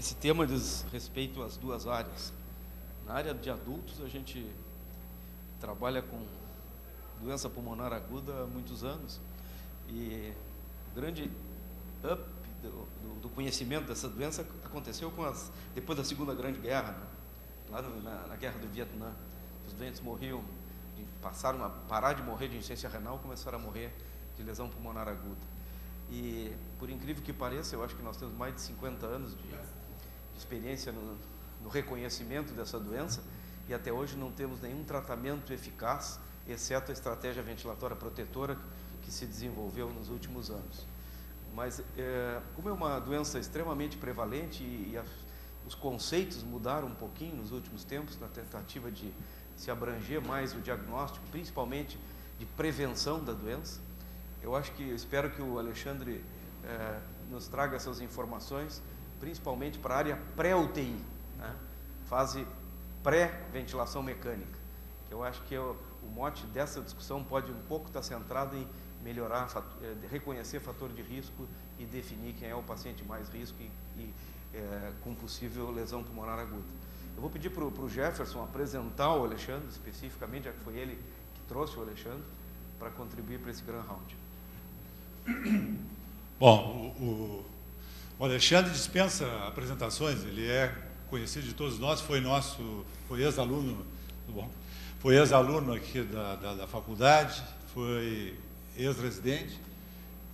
esse tema diz respeito às duas áreas. Na área de adultos, a gente trabalha com doença pulmonar aguda há muitos anos, e o grande up do conhecimento dessa doença aconteceu depois da Segunda Grande Guerra, né? Lá na Guerra do Vietnã. Os doentes morriam, passaram a parar de morrer de insuficiência renal, começaram a morrer de lesão pulmonar aguda. E, por incrível que pareça, eu acho que nós temos mais de 50 anos de experiência no reconhecimento dessa doença, e até hoje não temos nenhum tratamento eficaz, exceto a estratégia ventilatória protetora que se desenvolveu nos últimos anos. Mas, como é uma doença extremamente prevalente e os conceitos mudaram um pouquinho nos últimos tempos, na tentativa de se abranger mais o diagnóstico, principalmente de prevenção da doença, espero que o Alexandre nos traga essas informações, principalmente para a área pré-UTI, né? Fase pré-ventilação mecânica, que eu acho que o mote dessa discussão pode um pouco estar centrado em melhorar, reconhecer fator de risco e definir quem é o paciente mais risco com possível lesão pulmonar aguda. Eu vou pedir para o Jefferson apresentar o Alexandre especificamente, já que foi ele que trouxe o Alexandre, para contribuir para esse Grand Round. Bom, o Alexandre dispensa apresentações, ele é conhecido de todos nós, foi ex-aluno, foi ex-aluno aqui da faculdade, foi ex-residente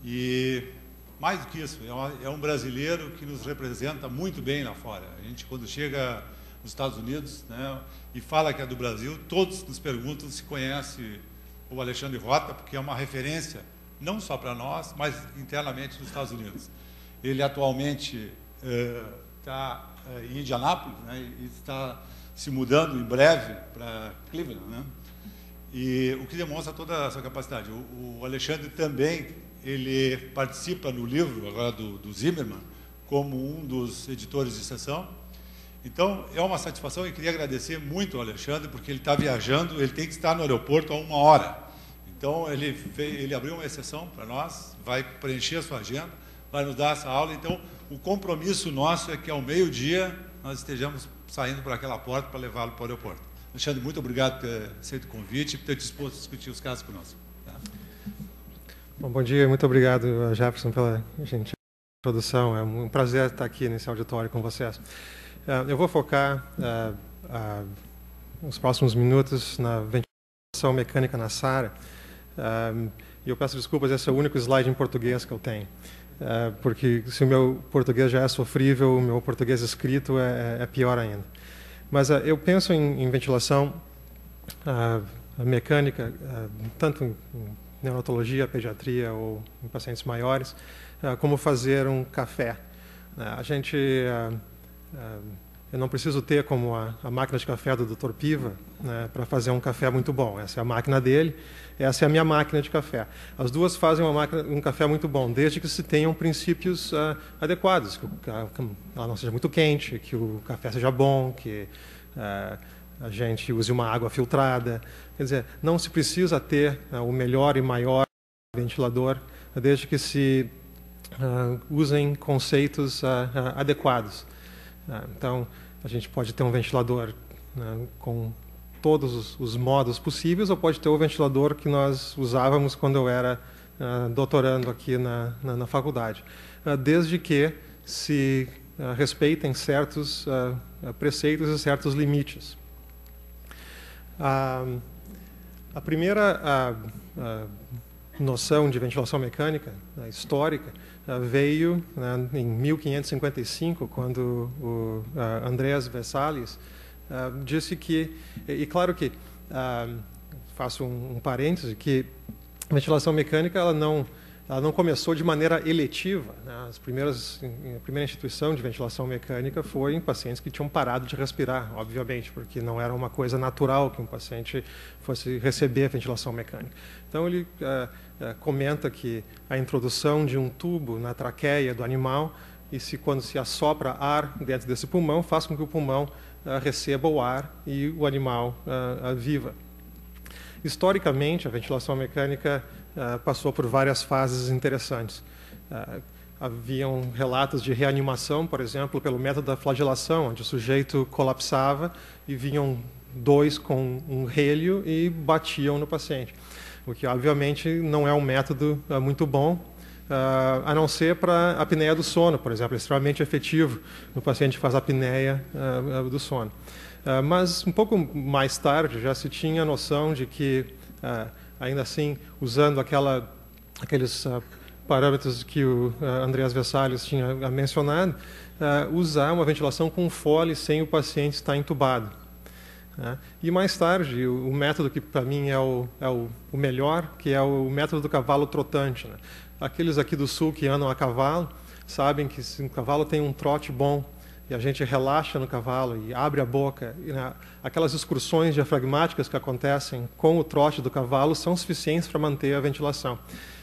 e, mais do que isso, é um brasileiro que nos representa muito bem lá fora. A gente, quando chega nos Estados Unidos, né, e fala que é do Brasil, todos nos perguntam se conhece o Alexandre Rota, porque é uma referência não só para nós, mas internamente nos Estados Unidos. Ele atualmente está em Indianápolis, né, e está se mudando em breve para Cleveland, né? E o que demonstra toda essa capacidade. O Alexandre também, ele participa no livro agora do Zimmermann como um dos editores de sessão. Então, é uma satisfação e queria agradecer muito ao Alexandre, porque ele está viajando, ele tem que estar no aeroporto a 1 hora. Então, ele abriu uma exceção para nós, vai preencher a sua agenda, vai nos dar essa aula. Então, o compromisso nosso é que ao meio-dia nós estejamos saindo por aquela porta para levá-lo para o aeroporto. Alexandre, muito obrigado por ter aceito o convite e por ter disposto a discutir os casos conosco. Tá? Bom dia, muito obrigado, Jefferson, pela introdução. É um prazer estar aqui nesse auditório com vocês. Eu vou focar nos próximos minutos na ventilação mecânica na SARA. E eu peço desculpas, esse é o único slide em português que eu tenho. Porque se o meu português já é sofrível, o meu português escrito é pior ainda. Mas eu penso em ventilação mecânica, tanto em neonatologia, pediatria ou em pacientes maiores, como fazer um café. Eu não preciso ter como a máquina de café do Dr. Piva, né, para fazer um café muito bom. Essa é a máquina dele, essa é a minha máquina de café. As duas fazem um café muito bom, desde que se tenham princípios adequados, que ela não seja muito quente, que o café seja bom, que a gente use uma água filtrada. Quer dizer, não se precisa ter o melhor e maior ventilador, desde que se usem conceitos adequados. Então, a gente pode ter um ventilador com todos os modos possíveis, ou pode ter o ventilador que nós usávamos quando eu era doutorando aqui na faculdade, desde que se respeitem certos preceitos e certos limites. A primeira noção de ventilação mecânica histórica veio em 1555, quando o Andreas Vesalius disse que, e claro que, faço um parêntese, que a ventilação mecânica ela não começou de maneira eletiva, né? A primeira instituição de ventilação mecânica foi em pacientes que tinham parado de respirar, obviamente, porque não era uma coisa natural que um paciente fosse receber a ventilação mecânica. Então, ele comenta que a introdução de um tubo na traqueia do animal, quando se assopra ar dentro desse pulmão, faz com que o pulmão receba o ar e o animal viva. Historicamente, a ventilação mecânica passou por várias fases interessantes. haviam relatos de reanimação, por exemplo, pelo método da flagelação, onde o sujeito colapsava e vinham 2 com um relho e batiam no paciente. O que, obviamente, não é um método muito bom, a não ser para a apneia do sono, por exemplo, é extremamente efetivo no paciente que faz a apneia do sono. Mas, um pouco mais tarde, já se tinha a noção de que, ainda assim, usando aqueles parâmetros que o Andreas Vesalius tinha mencionado, usar uma ventilação com Foley sem o paciente estar entubado. E mais tarde, o método que para mim é o melhor, que é o método do cavalo trotante. Aqueles aqui do sul que andam a cavalo sabem que se o cavalo tem um trote bom e a gente relaxa no cavalo e abre a boca, aquelas excursões diafragmáticas que acontecem com o trote do cavalo são suficientes para manter a ventilação.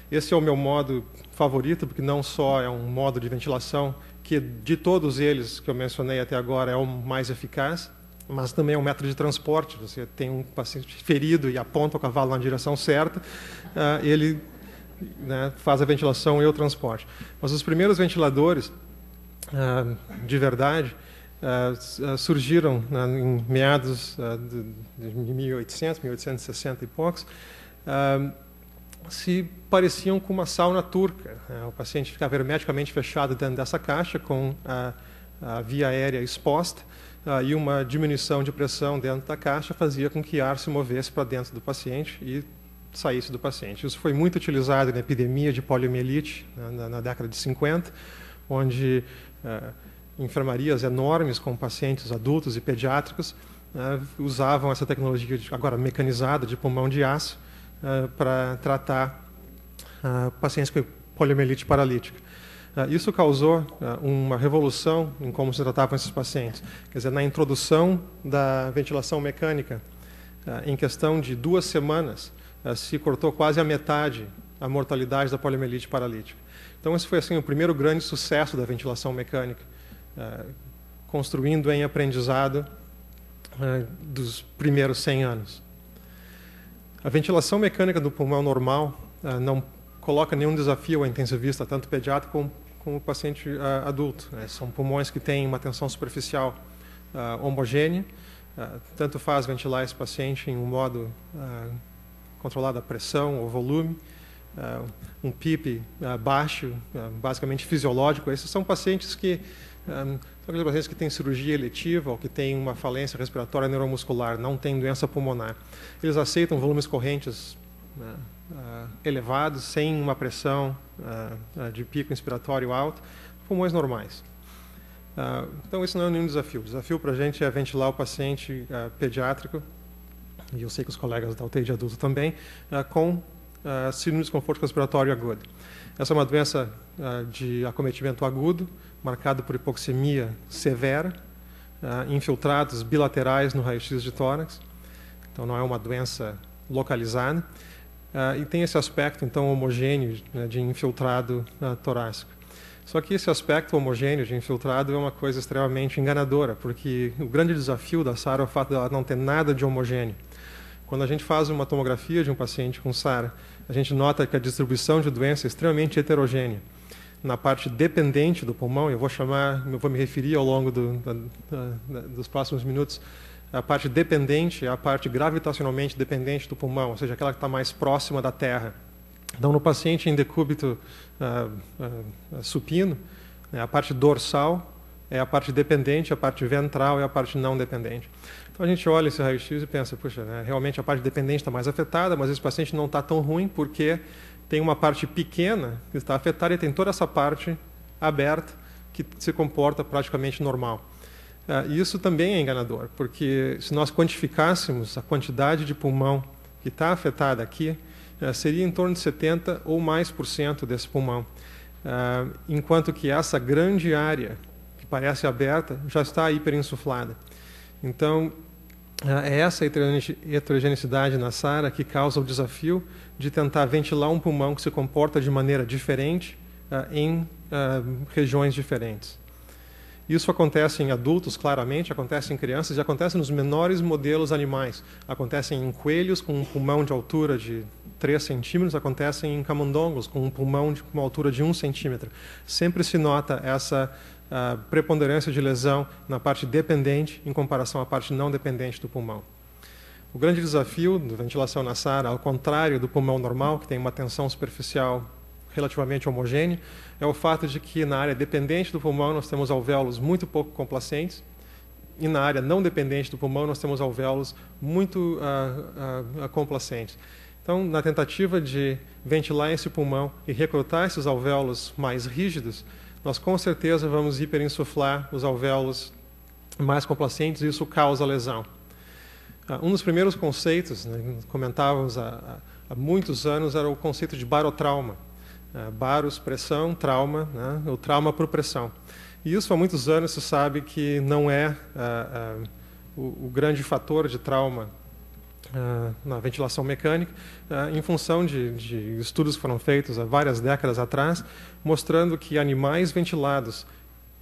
Esse é o meu modo favorito, porque não só é um modo de ventilação que, de todos eles que eu mencionei até agora, é o mais eficaz, mas também é um método de transporte. Você tem um paciente ferido e aponta o cavalo na direção certa, ele faz a ventilação e o transporte. Mas os primeiros ventiladores, de verdade, surgiram em meados de 1800, 1860 e poucos, se pareciam com uma sauna turca. O paciente ficava hermeticamente fechado dentro dessa caixa, com a via aérea exposta, e uma diminuição de pressão dentro da caixa fazia com que ar se movesse para dentro do paciente e saísse do paciente. Isso foi muito utilizado na epidemia de poliomielite na década de 50, onde enfermarias enormes com pacientes adultos e pediátricos usavam essa tecnologia, agora mecanizada, de pulmão de aço, para tratar pacientes com poliomielite paralítica. Isso causou uma revolução em como se tratavam esses pacientes. Quer dizer, na introdução da ventilação mecânica, em questão de 2 semanas, se cortou quase a metade a mortalidade da poliomielite paralítica. Então, esse foi assim, o primeiro grande sucesso da ventilação mecânica, construindo em aprendizado dos primeiros 100 anos. A ventilação mecânica do pulmão normal não coloca nenhum desafio ao intensivista, tanto pediátrico como o paciente adulto. São pulmões que têm uma tensão superficial homogênea, tanto faz ventilar esse paciente em um modo controlado a pressão ou volume, um PIP baixo, basicamente fisiológico. Esses são pacientes que são aqueles pacientes que têm cirurgia eletiva ou que têm uma falência respiratória neuromuscular, não têm doença pulmonar. Eles aceitam volumes correntes elevados, sem uma pressão de pico inspiratório alto, pulmões normais. Então, isso não é nenhum desafio. O desafio para a gente é ventilar o paciente pediátrico, e eu sei que os colegas da UTI de adulto também, com síndrome de desconforto respiratório agudo. Essa é uma doença de acometimento agudo, marcado por hipoxemia severa, infiltrados bilaterais no raio-x de tórax. Então, não é uma doença localizada. E tem esse aspecto, então, homogêneo de infiltrado torácico. Só que esse aspecto homogêneo de infiltrado é uma coisa extremamente enganadora, porque o grande desafio da SARA é o fato de ela não ter nada de homogêneo. Quando a gente faz uma tomografia de um paciente com SARA, a gente nota que a distribuição de doença é extremamente heterogênea. Na parte dependente do pulmão, eu vou me referir ao longo dos próximos minutos, a parte dependente é a parte gravitacionalmente dependente do pulmão, ou seja, aquela que está mais próxima da terra. Então, no paciente em decúbito supino, a parte dorsal é a parte dependente, a parte ventral é a parte não dependente. Então, a gente olha esse raio-x e pensa, puxa, realmente a parte dependente está mais afetada, mas esse paciente não está tão ruim porque tem uma parte pequena que está afetada e tem toda essa parte aberta que se comporta praticamente normal. E isso também é enganador, porque se nós quantificássemos a quantidade de pulmão que está afetada aqui, seria em torno de 70% ou mais desse pulmão, enquanto que essa grande área que parece aberta já está hiperinsuflada. Então, é essa heterogeneidade na SARA que causa o desafio de tentar ventilar um pulmão que se comporta de maneira diferente em regiões diferentes. Isso acontece em adultos, claramente, acontece em crianças e acontece nos menores modelos animais. Acontece em coelhos com um pulmão de altura de 3 centímetros acontecem em camundongos, com um pulmão com uma altura de 1 centímetro. Sempre se nota essa preponderância de lesão na parte dependente em comparação à parte não dependente do pulmão. O grande desafio da ventilação na SARA, ao contrário do pulmão normal, que tem uma tensão superficial relativamente homogênea, é o fato de que na área dependente do pulmão nós temos alvéolos muito pouco complacentes, e na área não dependente do pulmão nós temos alvéolos muito complacentes. Então, na tentativa de ventilar esse pulmão e recrutar esses alvéolos mais rígidos, nós com certeza vamos hiperinsuflar os alvéolos mais complacentes e isso causa lesão. Um dos primeiros conceitos, né, comentávamos há muitos anos, era o conceito de barotrauma. Baros, pressão, trauma, né, o trauma por pressão. E isso há muitos anos se sabe que não é o grande fator de trauma na ventilação mecânica, em função de estudos que foram feitos há várias décadas atrás, mostrando que animais ventilados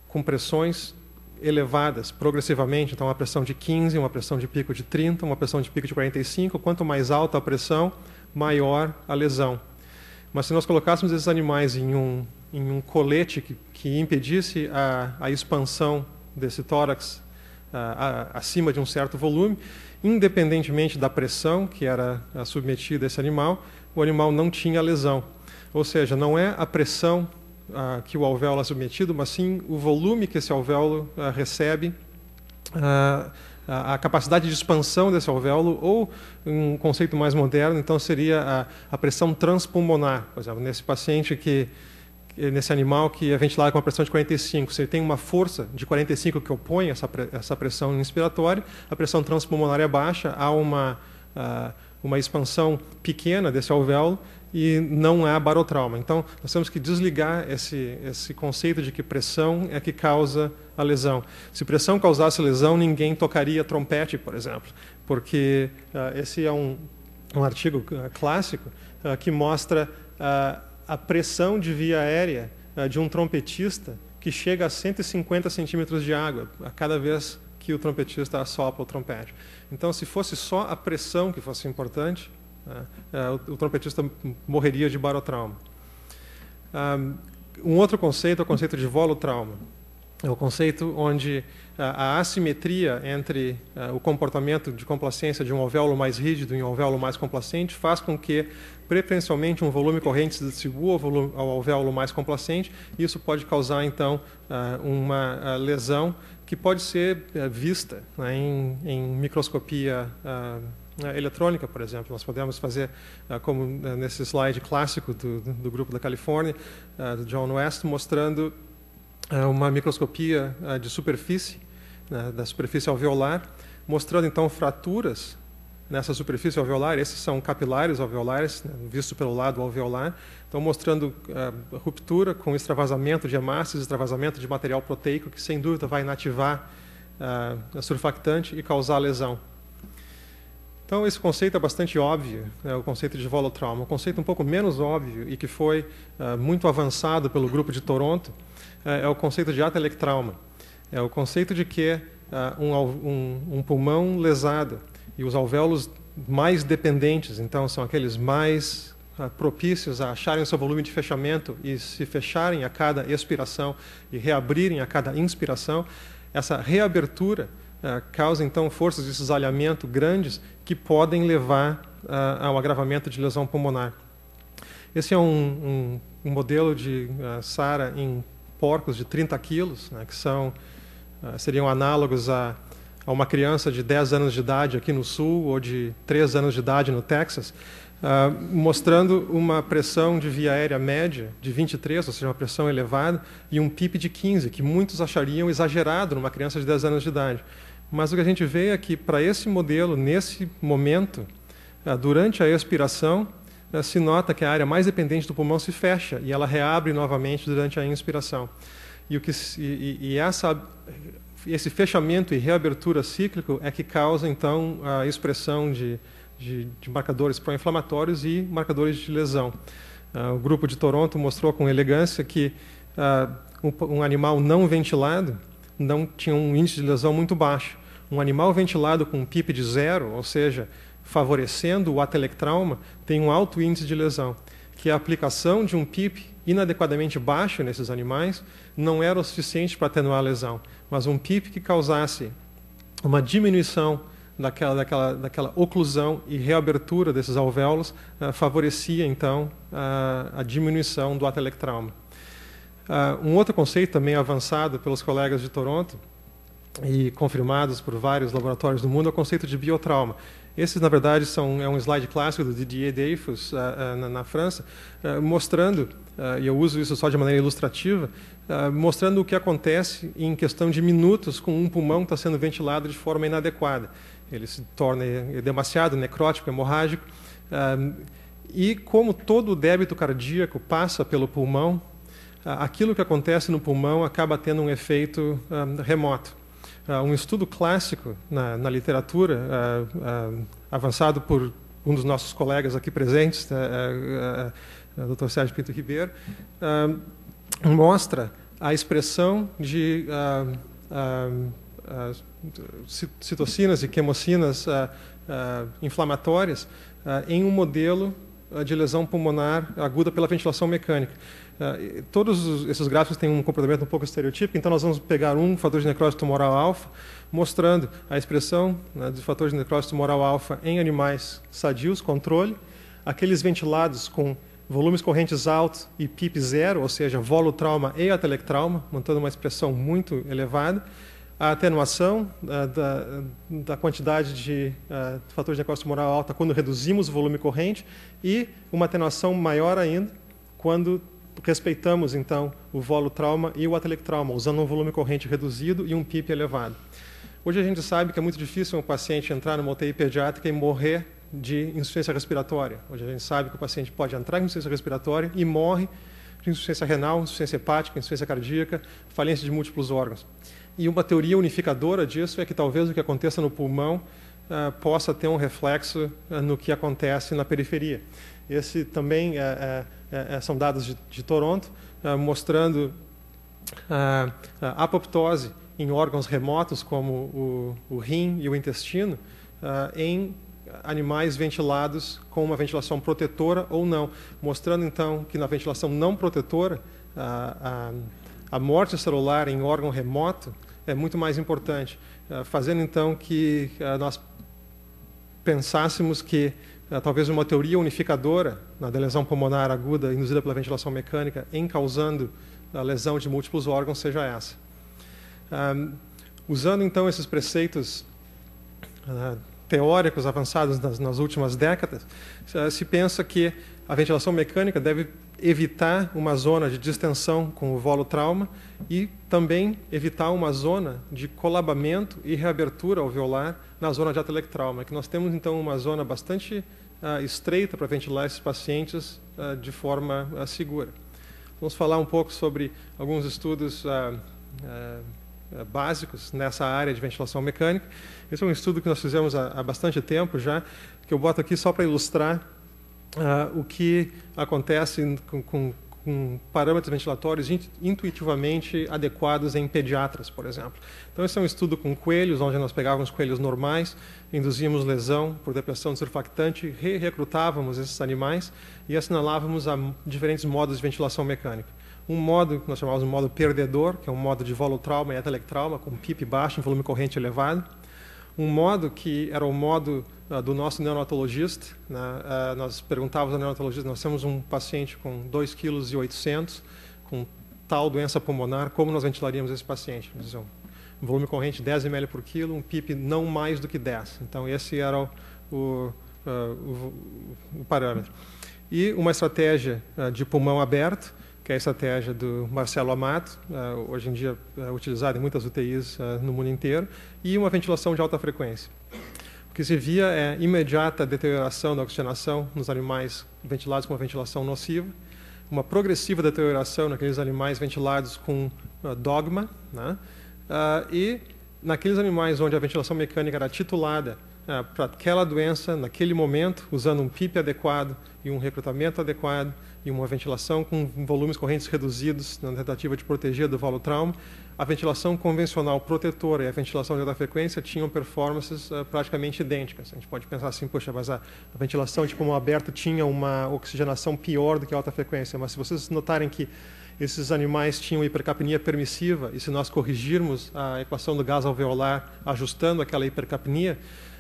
com pressões elevadas progressivamente, então uma pressão de 15, uma pressão de pico de 30, uma pressão de pico de 45, quanto mais alta a pressão, maior a lesão. Mas se nós colocássemos esses animais em um colete que impedisse a expansão desse tórax acima de um certo volume, independentemente da pressão que era submetida a esse animal, o animal não tinha lesão. Ou seja, não é a pressão que o alvéolo é submetido, mas sim o volume que esse alvéolo recebe, a capacidade de expansão desse alvéolo, ou um conceito mais moderno, então seria a pressão transpulmonar. Por exemplo, nesse paciente nesse animal que é ventilado com uma pressão de 45, se ele tem uma força de 45 que opõe essa pressão inspiratória, a pressão transpulmonar é baixa, há uma expansão pequena desse alvéolo e não há barotrauma. Então, nós temos que desligar esse conceito de que pressão é que causa a lesão. Se pressão causasse lesão, ninguém tocaria trompete, por exemplo, porque esse é um artigo clássico que mostra a pressão de via aérea de um trompetista que chega a 150 centímetros de água a cada vez que o trompetista assopra o trompete. Então, se fosse só a pressão que fosse importante, o trompetista morreria de barotrauma. Um outro conceito é o conceito de volutrauma. É o conceito onde a assimetria entre o comportamento de complacência de um alvéolo mais rígido e um alvéolo mais complacente faz com que, preferencialmente, um volume corrente se distribua ao alvéolo mais complacente, e isso pode causar, então, uma lesão que pode ser vista, né, em microscopia eletrônica, por exemplo. Nós podemos fazer, como nesse slide clássico do grupo da Califórnia, do John West, mostrando uma microscopia de superfície, né, da superfície alveolar, mostrando então fraturas nessa superfície alveolar. Esses são capilares alveolares, né, visto pelo lado alveolar, então mostrando ruptura com extravasamento de hemácias, extravasamento de material proteico, que sem dúvida vai inativar a surfactante e causar lesão. Então, esse conceito é bastante óbvio, o conceito de volutrauma. Um conceito um pouco menos óbvio e que foi muito avançado pelo grupo de Toronto é o conceito de atelectrauma. É o conceito de que um pulmão lesado e os alvéolos mais dependentes, então, são aqueles mais propícios a acharem o seu volume de fechamento e se fecharem a cada expiração e reabrirem a cada inspiração, essa reabertura causa, então, forças de cisalhamento grandes que podem levar ao agravamento de lesão pulmonar. Esse é um modelo de SARA em porcos de 30 quilos, né, que seriam análogos a uma criança de 10 anos de idade aqui no sul ou de 3 anos de idade no Texas, mostrando uma pressão de via aérea média de 23, ou seja, uma pressão elevada, e um PIP de 15, que muitos achariam exagerado numa criança de 10 anos de idade. Mas o que a gente vê é que, para esse modelo, nesse momento, durante a expiração, se nota que a área mais dependente do pulmão se fecha e ela reabre novamente durante a inspiração. Esse fechamento e reabertura cíclico é que causa, então, a expressão de marcadores pró-inflamatórios e marcadores de lesão. O grupo de Toronto mostrou com elegância que um animal não ventilado não tinha um índice de lesão muito baixo. Um animal ventilado com um PIP de 0, ou seja, favorecendo o atelectrauma tem um alto índice de lesão, que a aplicação de um PIP inadequadamente baixo nesses animais não era o suficiente para atenuar a lesão, mas um PIP que causasse uma diminuição daquela oclusão e reabertura desses alvéolos favorecia, então, a diminuição do atelectrauma. Um outro conceito também avançado pelos colegas de Toronto e confirmados por vários laboratórios do mundo é o conceito de biotrauma. Esses, na verdade, é um slide clássico do Didier Dreyfus, na França, mostrando, e eu uso isso só de maneira ilustrativa, mostrando o que acontece em questão de minutos com um pulmão que está sendo ventilado de forma inadequada. Ele se torna demasiado necrótico, hemorrágico, e como todo o débito cardíaco passa pelo pulmão, aquilo que acontece no pulmão acaba tendo um efeito remoto. Um estudo clássico na literatura, avançado por um dos nossos colegas aqui presentes, Dr. Sérgio Pinto Ribeiro, mostra a expressão de citocinas e quimocinas inflamatórias em um modelo de lesão pulmonar aguda pela ventilação mecânica. Todos esses gráficos têm um comportamento um pouco estereotípico, então nós vamos pegar um fator de necrose tumoral alfa, mostrando a expressão do fator de necrose tumoral alfa em animais sadios, controle, aqueles ventilados com volumes correntes altos e PIP zero, ou seja, volutrauma e atelectrauma, mantendo uma expressão muito elevada, a atenuação da quantidade de fator de necrose tumoral alta quando reduzimos o volume corrente e uma atenuação maior ainda quando respeitamos, então, o volutrauma e o atelectrauma, usando um volume corrente reduzido e um PIP elevado. Hoje a gente sabe que é muito difícil um paciente entrar numa UTI pediátrica e morrer de insuficiência respiratória. Hoje a gente sabe que o paciente pode entrar em insuficiência respiratória e morre de insuficiência renal, insuficiência hepática, insuficiência cardíaca, falência de múltiplos órgãos. E uma teoria unificadora disso é que talvez o que aconteça no pulmão possa ter um reflexo no que acontece na periferia. Esse também são dados de Toronto, mostrando a apoptose em órgãos remotos, como o rim e o intestino, em animais ventilados com uma ventilação protetora ou não, mostrando então que na ventilação não protetora a morte celular em órgão remoto é muito mais importante, fazendo então que nós pensássemos que talvez uma teoria unificadora da lesão pulmonar aguda induzida pela ventilação mecânica em causando a lesão de múltiplos órgãos seja essa. Usando então esses preceitos teóricos avançados nas últimas décadas, se pensa que a ventilação mecânica deve evitar uma zona de distensão com o volutrauma e também evitar uma zona de colabamento e reabertura alveolar na zona de atelectrauma, que nós temos então uma zona bastante estreita para ventilar esses pacientes de forma segura. Vamos falar um pouco sobre alguns estudos básicos nessa área de ventilação mecânica. Esse é um estudo que nós fizemos há bastante tempo já, que eu boto aqui só para ilustrar o que acontece com parâmetros ventilatórios intuitivamente adequados em pediatras, por exemplo. Então, esse é um estudo com coelhos, onde nós pegávamos coelhos normais, induzíamos lesão por depressão de surfactante, recrutávamos esses animais e assinalávamos a diferentes modos de ventilação mecânica. Um modo que nós chamávamos de modo perdedor, que é um modo de volutrauma e atelectrauma, com PIP baixo, em volume corrente elevado. Um modo que era o modo do nosso neonatologista, né? Nós perguntávamos ao neonatologista, nós temos um paciente com 2,8 kg, com tal doença pulmonar, como nós ventilaríamos esse paciente? Um volume corrente 10 ml por quilo, um PIP não mais do que 10. Então, esse era o parâmetro. E uma estratégia de pulmão aberto, que é a estratégia do Marcelo Amato, hoje em dia utilizada em muitas UTIs no mundo inteiro, e uma ventilação de alta frequência. O que se via é imediata deterioração da oxigenação nos animais ventilados com uma ventilação nociva, uma progressiva deterioração naqueles animais ventilados com dogma, né? E naqueles animais onde a ventilação mecânica era titulada para aquela doença, naquele momento, usando um PIP adequado e um recrutamento adequado e uma ventilação com volumes correntes reduzidos na tentativa de proteger do valotrauma. A ventilação convencional protetora e a ventilação de alta frequência tinham performances praticamente idênticas. A gente pode pensar assim, poxa, mas a ventilação de pulmão aberto tinha uma oxigenação pior do que a alta frequência, mas se vocês notarem que esses animais tinham hipercapnia permissiva, e se nós corrigirmos a equação do gás alveolar ajustando aquela hipercapnia,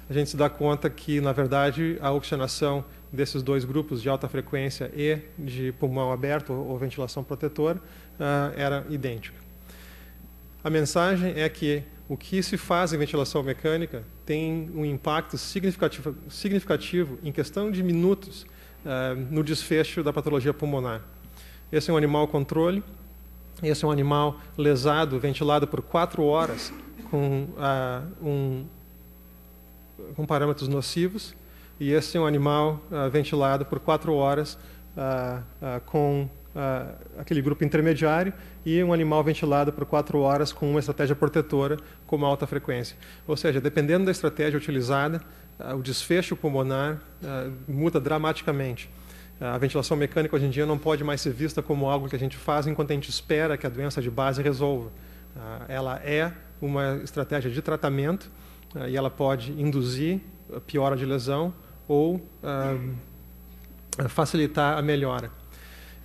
a gente se dá conta que, na verdade, a oxigenação desses dois grupos de alta frequência e de pulmão aberto ou ventilação protetora era idêntica. A mensagem é que o que se faz em ventilação mecânica tem um impacto significativo em questão de minutos no desfecho da patologia pulmonar. Esse é um animal controle, esse é um animal lesado, ventilado por 4 horas com parâmetros nocivos, e esse é um animal ventilado por 4 horas com aquele grupo intermediário, e um animal ventilado por 4 horas com uma estratégia protetora com uma alta frequência. Ou seja, dependendo da estratégia utilizada, o desfecho pulmonar muda dramaticamente. A ventilação mecânica hoje em dia não pode mais ser vista como algo que a gente faz enquanto a gente espera que a doença de base resolva. Ela é uma estratégia de tratamento e ela pode induzir a piora de lesão ou facilitar a melhora.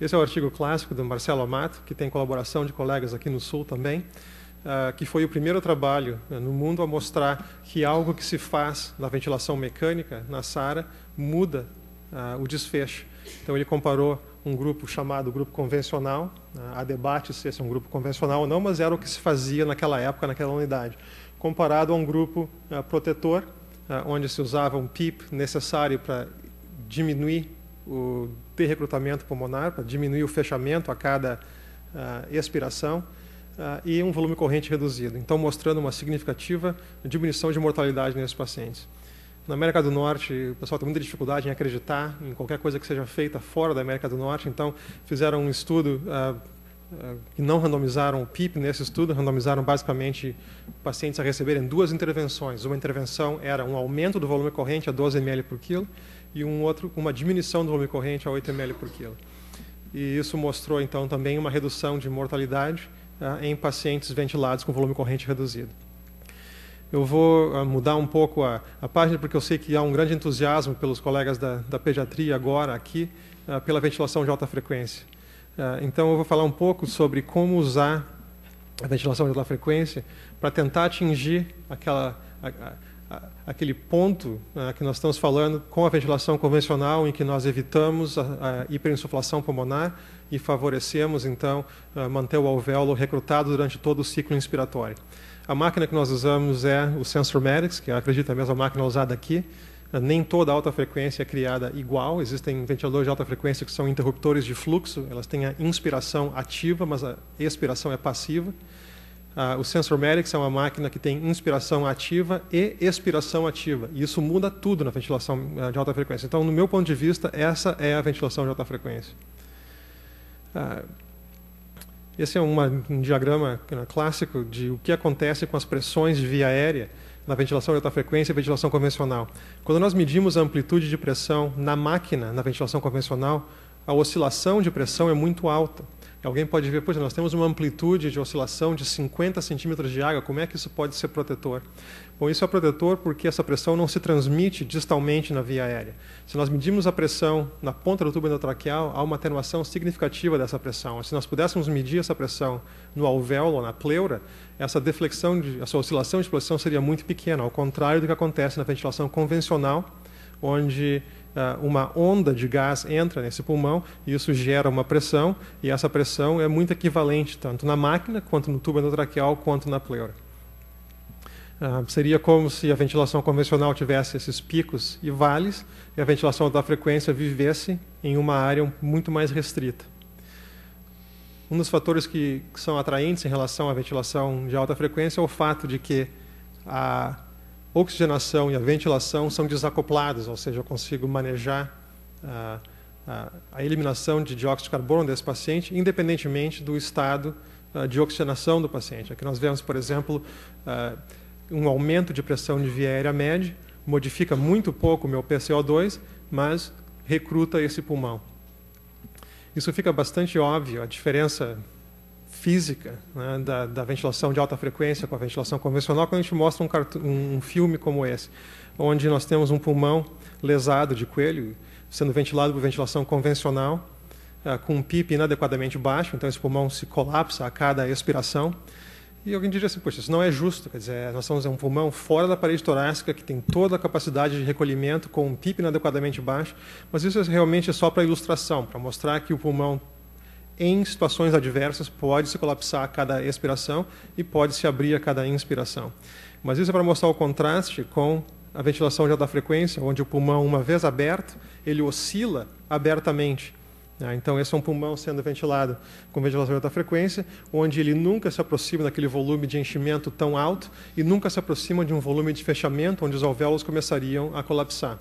Esse é o artigo clássico do Marcelo Amato, que tem colaboração de colegas aqui no Sul também, que foi o primeiro trabalho no mundo a mostrar que algo que se faz na ventilação mecânica, na SARA, muda o desfecho. Então ele comparou um grupo chamado grupo convencional, há debate se esse é um grupo convencional ou não, mas era o que se fazia naquela época, naquela unidade, comparado a um grupo protetor, onde se usava um PIP necessário para diminuir o derrecrutamento pulmonar, para diminuir o fechamento a cada expiração, e um volume corrente reduzido. Então, mostrando uma significativa diminuição de mortalidade nesses pacientes. Na América do Norte, o pessoal tem muita dificuldade em acreditar em qualquer coisa que seja feita fora da América do Norte, então fizeram um estudo que não randomizaram o PIP nesse estudo, randomizaram basicamente pacientes a receberem 2 intervenções. Uma intervenção era um aumento do volume corrente a 12 ml por quilo e uma diminuição do volume corrente a 8 ml por quilo. E isso mostrou, então, também uma redução de mortalidade em pacientes ventilados com volume corrente reduzido. Eu vou mudar um pouco a página, porque eu sei que há um grande entusiasmo pelos colegas da pediatria agora aqui, pela ventilação de alta frequência. Então, eu vou falar um pouco sobre como usar a ventilação de alta frequência para tentar atingir aquele ponto que nós estamos falando com a ventilação convencional, em que nós evitamos a hiperinsuflação pulmonar e favorecemos, então, manter o alvéolo recrutado durante todo o ciclo inspiratório. A máquina que nós usamos é o SensorMedics, que eu acredito é a mesma máquina usada aqui. Nem toda alta frequência é criada igual. Existem ventiladores de alta frequência que são interruptores de fluxo. Elas têm a inspiração ativa, mas a expiração é passiva. O SensorMedics é uma máquina que tem inspiração ativa e expiração ativa. E isso muda tudo na ventilação de alta frequência. Então, no meu ponto de vista, essa é a ventilação de alta frequência. Esse é um diagrama clássico de o que acontece com as pressões de via aérea na ventilação de alta frequência e ventilação convencional. Quando nós medimos a amplitude de pressão na máquina, na ventilação convencional, a oscilação de pressão é muito alta. Alguém pode ver, poxa, nós temos uma amplitude de oscilação de 50 centímetros de água, como é que isso pode ser protetor? Bom, isso é protetor porque essa pressão não se transmite distalmente na via aérea. Se nós medimos a pressão na ponta do tubo endotraqueal, há uma atenuação significativa dessa pressão. Se nós pudéssemos medir essa pressão no alvéolo ou na pleura, essa oscilação de pressão seria muito pequena, ao contrário do que acontece na ventilação convencional, onde uma onda de gás entra nesse pulmão e isso gera uma pressão, e essa pressão é muito equivalente tanto na máquina, quanto no tubo endotraqueal, quanto na pleura. Seria como se a ventilação convencional tivesse esses picos e vales, e a ventilação de alta frequência vivesse em uma área muito mais restrita. Um dos fatores que são atraentes em relação à ventilação de alta frequência é o fato de que a oxigenação e a ventilação são desacoplados, ou seja, eu consigo manejar a eliminação de dióxido de carbono desse paciente, independentemente do estado de oxigenação do paciente. Aqui nós vemos, por exemplo, um aumento de pressão de via aérea média, modifica muito pouco o meu PCO2, mas recruta esse pulmão. Isso fica bastante óbvio, a diferença física, né, da ventilação de alta frequência com a ventilação convencional, quando a gente mostra um filme como esse, onde nós temos um pulmão lesado de coelho, sendo ventilado por ventilação convencional, com um PIP inadequadamente baixo, então esse pulmão se colapsa a cada expiração. E alguém diria assim, poxa, isso não é justo, quer dizer, nós estamos em um pulmão fora da parede torácica, que tem toda a capacidade de recolhimento, com um PIP inadequadamente baixo, mas isso realmente é só para ilustração, para mostrar que o pulmão, em situações adversas, pode se colapsar a cada expiração e pode se abrir a cada inspiração. Mas isso é para mostrar o contraste com a ventilação de alta frequência, onde o pulmão, uma vez aberto, ele oscila abertamente. Então, esse é um pulmão sendo ventilado com ventilação de alta frequência, onde ele nunca se aproxima daquele volume de enchimento tão alto e nunca se aproxima de um volume de fechamento, onde os alvéolos começariam a colapsar.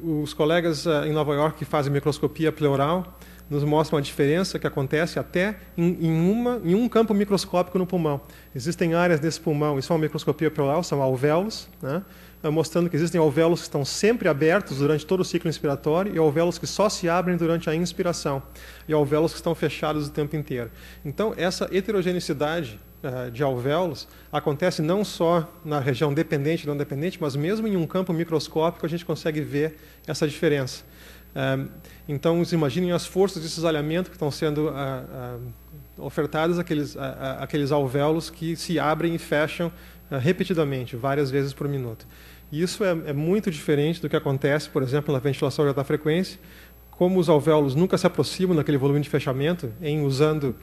Os colegas em Nova York que fazem microscopia pleural nos mostram a diferença que acontece até em um campo microscópico no pulmão. Existem áreas desse pulmão, isso é uma microscopia pleural, são alvéolos, né? Mostrando que existem alvéolos que estão sempre abertos durante todo o ciclo inspiratório e alvéolos que só se abrem durante a inspiração e alvéolos que estão fechados o tempo inteiro. Então, essa heterogeneidade de alvéolos acontece não só na região dependente e não dependente, mas mesmo em um campo microscópico a gente consegue ver essa diferença. Então, imaginem as forças de cisalhamento que estão sendo ofertadas àqueles alvéolos que se abrem e fecham repetidamente, várias vezes por minuto. E isso é muito diferente do que acontece, por exemplo, na ventilação de alta frequência, como os alvéolos nunca se aproximam daquele volume de fechamento, usando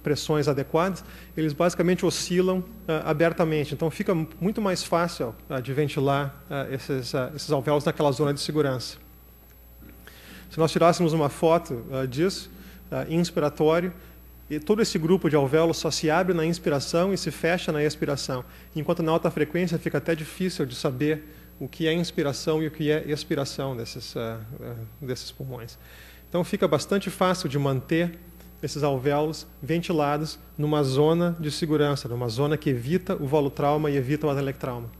pressões adequadas, eles basicamente oscilam abertamente. Então, fica muito mais fácil de ventilar esses alvéolos naquela zona de segurança. Se nós tirássemos uma foto disso, inspiratório, e todo esse grupo de alvéolos só se abre na inspiração e se fecha na expiração, enquanto na alta frequência fica até difícil de saber o que é inspiração e o que é expiração desses pulmões. Então fica bastante fácil de manter esses alvéolos ventilados numa zona de segurança, numa zona que evita o volutrauma e evita o atelectrauma.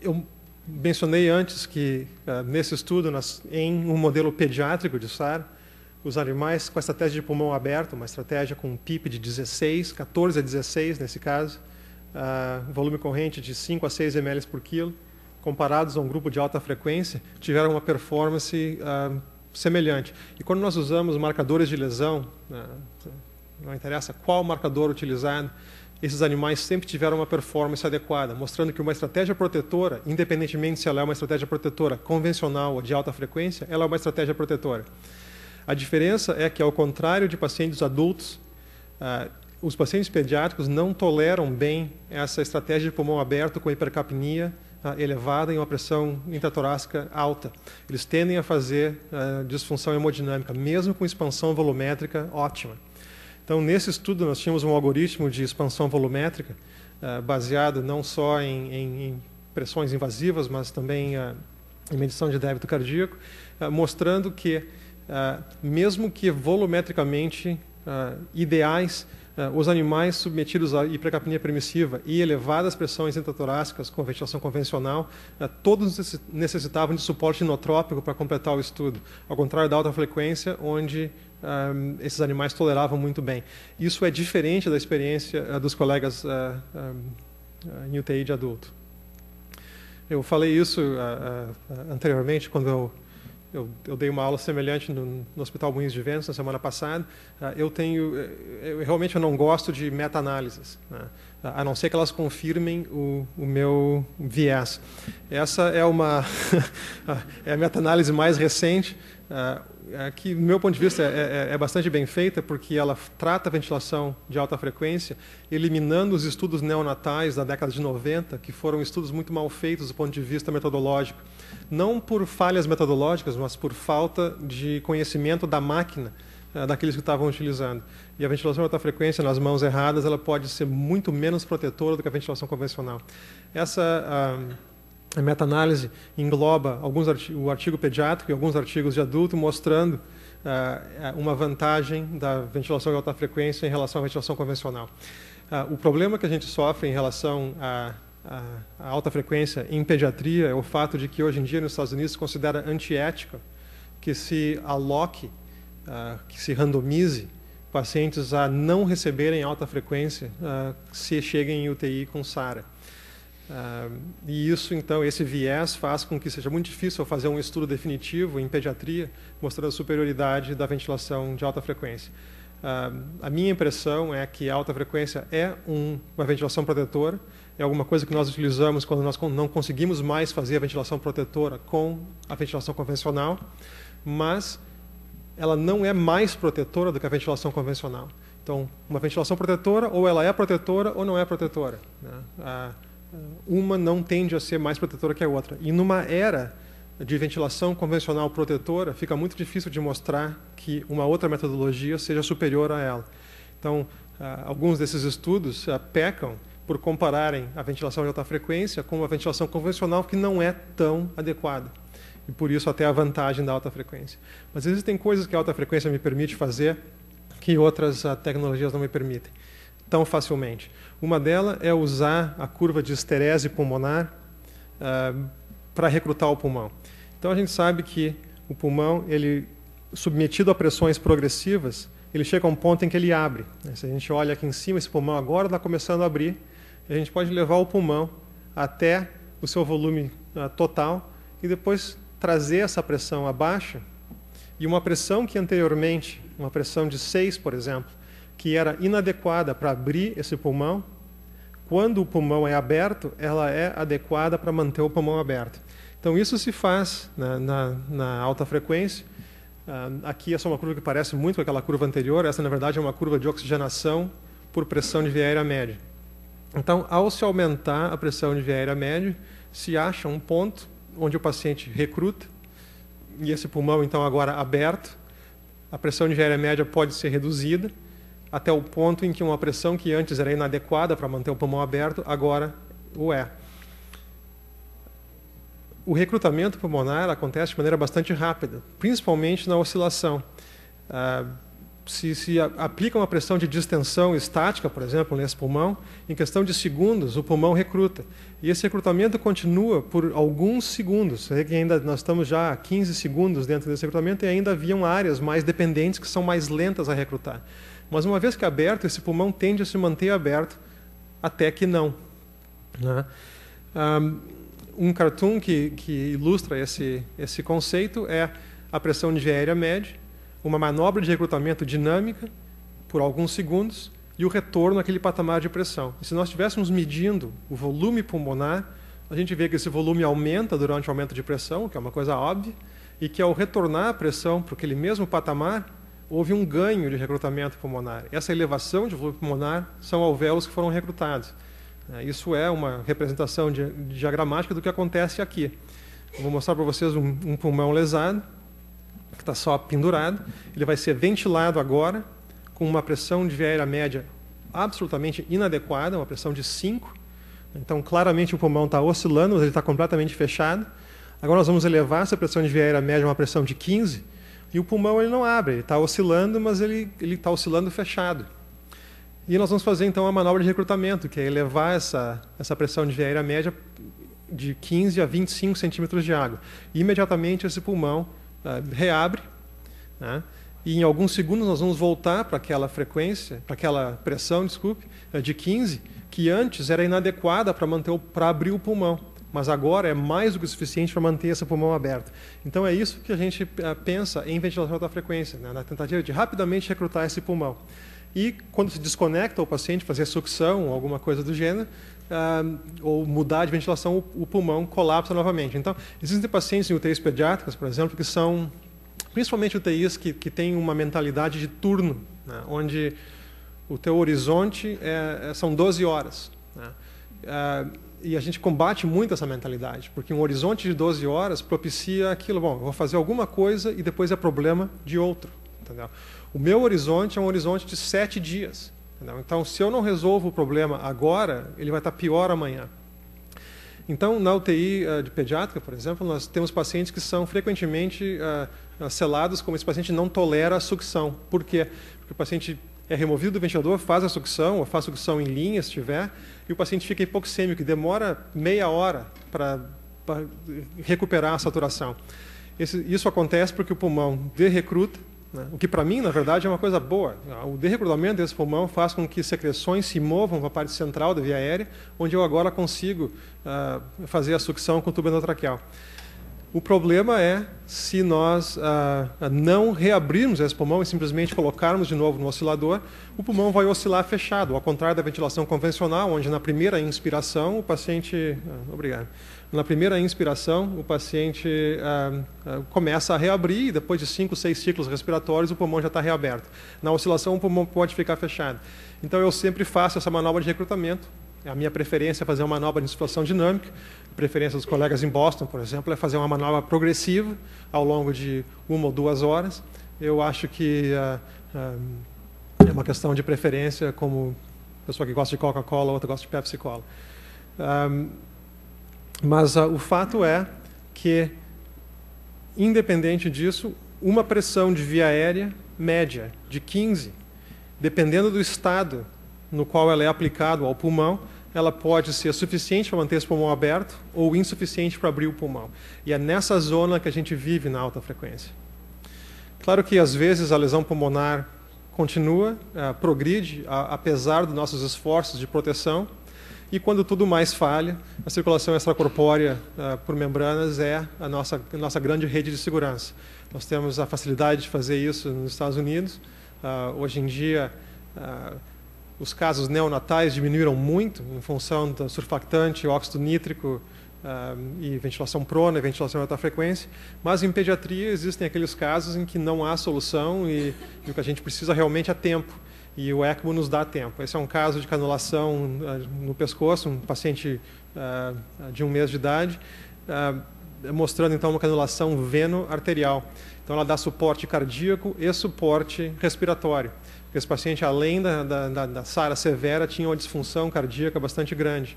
Eu mencionei antes que nesse estudo, em um modelo pediátrico de SARA, os animais com a estratégia de pulmão aberto, uma estratégia com um PIP de 14 a 16 nesse caso, volume corrente de 5 a 6 ml por quilo, comparados a um grupo de alta frequência, tiveram uma performance semelhante. E quando nós usamos marcadores de lesão, não interessa qual marcador utilizado, esses animais sempre tiveram uma performance adequada, mostrando que uma estratégia protetora, independentemente se ela é uma estratégia protetora convencional ou de alta frequência, ela é uma estratégia protetora. A diferença é que, ao contrário de pacientes adultos, os pacientes pediátricos não toleram bem essa estratégia de pulmão aberto com hipercapnia elevada e uma pressão intratorácica alta. Eles tendem a fazer disfunção hemodinâmica, mesmo com expansão volumétrica ótima. Então, nesse estudo, nós tínhamos um algoritmo de expansão volumétrica baseado não só em pressões invasivas, mas também em medição de débito cardíaco, mostrando que, mesmo que volumetricamente ideais, os animais submetidos à hipercapnia permissiva e elevadas pressões intratorácicas com ventilação convencional, todos necessitavam de suporte inotrópico para completar o estudo, ao contrário da alta frequência, onde esses animais toleravam muito bem. Isso é diferente da experiência dos colegas em UTI de adulto. Eu falei isso anteriormente, quando eu dei uma aula semelhante no Hospital Moinhos de Vênus na semana passada. Eu realmente não gosto de meta-análises, né? A não ser que elas confirmem o meu viés. Essa é é a meta-análise mais recente, que, do meu ponto de vista, é bastante bem feita, porque ela trata a ventilação de alta frequência, eliminando os estudos neonatais da década de 90, que foram estudos muito mal feitos do ponto de vista metodológico. Não por falhas metodológicas, mas por falta de conhecimento da máquina daqueles que estavam utilizando. E a ventilação de alta frequência, nas mãos erradas, ela pode ser muito menos protetora do que a ventilação convencional. Essa a meta-análise engloba o artigo pediátrico e alguns artigos de adulto, mostrando uma vantagem da ventilação de alta frequência em relação à ventilação convencional. O problema que a gente sofre em relação à alta frequência em pediatria é o fato de que hoje em dia nos Estados Unidos se considera antiético que se aloque, que se randomize pacientes a não receberem alta frequência se cheguem em UTI com SARA. E isso, então, esse viés faz com que seja muito difícil fazer um estudo definitivo em pediatria mostrando a superioridade da ventilação de alta frequência. A minha impressão é que a alta frequência é uma ventilação protetora, é alguma coisa que nós utilizamos quando nós não conseguimos mais fazer a ventilação protetora com a ventilação convencional, mas ela não é mais protetora do que a ventilação convencional. Então, uma ventilação protetora, ou ela é protetora ou não é protetora, né? Uma não tende a ser mais protetora que a outra. E numa era de ventilação convencional protetora, fica muito difícil de mostrar que uma outra metodologia seja superior a ela. Então, alguns desses estudos pecam por compararem a ventilação de alta frequência com uma ventilação convencional que não é tão adequada. E por isso até a vantagem da alta frequência. Mas existem coisas que a alta frequência me permite fazer que outras tecnologias não me permitem tão facilmente. Uma delas é usar a curva de esterese pulmonar para recrutar o pulmão. Então a gente sabe que o pulmão, ele submetido a pressões progressivas, ele chega a um ponto em que ele abre. Se a gente olha aqui em cima, esse pulmão agora está começando a abrir, e a gente pode levar o pulmão até o seu volume total e depois trazer essa pressão abaixo, e uma pressão que anteriormente, uma pressão de 6, por exemplo, que era inadequada para abrir esse pulmão, quando o pulmão é aberto, ela é adequada para manter o pulmão aberto. Então, isso se faz na alta frequência. Aqui essa é uma curva que parece muito com aquela curva anterior. Essa, na verdade, é uma curva de oxigenação por pressão de via aérea média. Então, ao se aumentar a pressão de via aérea média, se acha um ponto onde o paciente recruta, e esse pulmão, então, agora aberto, a pressão de via aérea média pode ser reduzida, até o ponto em que uma pressão que antes era inadequada para manter o pulmão aberto, agora o é. O recrutamento pulmonar acontece de maneira bastante rápida, principalmente na oscilação. Se aplica uma pressão de distensão estática, por exemplo, nesse pulmão, em questão de segundos, o pulmão recruta. E esse recrutamento continua por alguns segundos. Nós estamos já a 15 segundos dentro desse recrutamento e ainda haviam áreas mais dependentes que são mais lentas a recrutar. Mas uma vez que é aberto, esse pulmão tende a se manter aberto até que não. Né? Um cartoon que ilustra esse conceito é a pressão de via aérea média, uma manobra de recrutamento dinâmica por alguns segundos e o retorno àquele patamar de pressão. E se nós estivéssemos medindo o volume pulmonar, a gente vê que esse volume aumenta durante o aumento de pressão, que é uma coisa óbvia, e que ao retornar a pressão para aquele mesmo patamar, houve um ganho de recrutamento pulmonar. Essa elevação de volume pulmonar são alvéolos que foram recrutados. Isso é uma representação diagramática do que acontece aqui. Eu vou mostrar para vocês um pulmão lesado, que está só pendurado. Ele vai ser ventilado agora com uma pressão de via aérea média absolutamente inadequada, uma pressão de 5. Então, claramente, o pulmão está oscilando, mas ele está completamente fechado. Agora nós vamos elevar essa pressão de via aérea média a uma pressão de 15, e o pulmão ele não abre, ele está oscilando, mas ele está oscilando fechado. E nós vamos fazer, então, a manobra de recrutamento, que é elevar essa pressão de via aérea média de 15 a 25 centímetros de água. E, imediatamente, esse pulmão reabre, né? E em alguns segundos nós vamos voltar para aquela frequência, para aquela pressão, desculpe, de 15, que antes era inadequada para abrir o pulmão, mas agora é mais do que o suficiente para manter esse pulmão aberto. Então é isso que a gente pensa em ventilação de alta frequência, né? Na tentativa de rapidamente recrutar esse pulmão. E quando se desconecta o paciente, fazer sucção ou alguma coisa do gênero, ou mudar de ventilação, o pulmão colapsa novamente. Então, existem pacientes em UTIs pediátricas, por exemplo, que são principalmente UTIs que têm uma mentalidade de turno, né, onde o teu horizonte são 12 horas. Né? E a gente combate muito essa mentalidade, porque um horizonte de 12 horas propicia aquilo, bom, eu vou fazer alguma coisa e depois é problema de outro. Entendeu? O meu horizonte é um horizonte de 7 dias. Entendeu? Então, se eu não resolvo o problema agora, ele vai estar pior amanhã. Então, na UTI de pediátrica, por exemplo, nós temos pacientes que são frequentemente selados como esse paciente não tolera a sucção. Por quê? Porque o paciente é removido do ventilador, faz a sucção, ou faz sucção em linha, se tiver, e o paciente fica hipoxêmico, e demora meia hora para recuperar a saturação. Isso acontece porque o pulmão derrecruta, né? O que para mim, na verdade, é uma coisa boa. O derrecrutamento desse pulmão faz com que secreções se movam para a parte central da via aérea, onde eu agora consigo fazer a sucção com o tubo endotraqueal. O problema é se nós não reabrirmos esse pulmão e simplesmente colocarmos de novo no oscilador, o pulmão vai oscilar fechado, ao contrário da ventilação convencional, onde na primeira inspiração o paciente... obrigado. Na primeira inspiração, o paciente começa a reabrir e depois de 5, 6 ciclos respiratórios o pulmão já está reaberto. Na oscilação o pulmão pode ficar fechado. Então eu sempre faço essa manobra de recrutamento. A minha preferência é fazer uma manobra de insuflação dinâmica. A preferência dos colegas em Boston, por exemplo, é fazer uma manobra progressiva ao longo de 1 ou 2 horas. Eu acho que é uma questão de preferência, como pessoa que gosta de Coca-Cola, outra gosta de Pepsi-Cola. Mas o fato é que, independente disso, uma pressão de via aérea média de 15, dependendo do estado no qual ela é aplicada ao pulmão, ela pode ser suficiente para manter esse pulmão aberto ou insuficiente para abrir o pulmão. E é nessa zona que a gente vive na alta frequência. Claro que, às vezes, a lesão pulmonar continua, progride, apesar dos nossos esforços de proteção. E quando tudo mais falha, a circulação extracorpórea por membranas é a nossa grande rede de segurança. Nós temos a facilidade de fazer isso nos Estados Unidos. Hoje em dia, os casos neonatais diminuíram muito em função do surfactante, óxido nítrico e ventilação prona e ventilação em alta frequência. Mas em pediatria existem aqueles casos em que não há solução e o que a gente precisa realmente é tempo. E o ECMO nos dá tempo. Esse é um caso de canulação no pescoço, um paciente de 1 mês de idade, mostrando então uma canulação veno-arterial. Então ela dá suporte cardíaco e suporte respiratório. Esse paciente, além da SARA severa, tinha uma disfunção cardíaca bastante grande.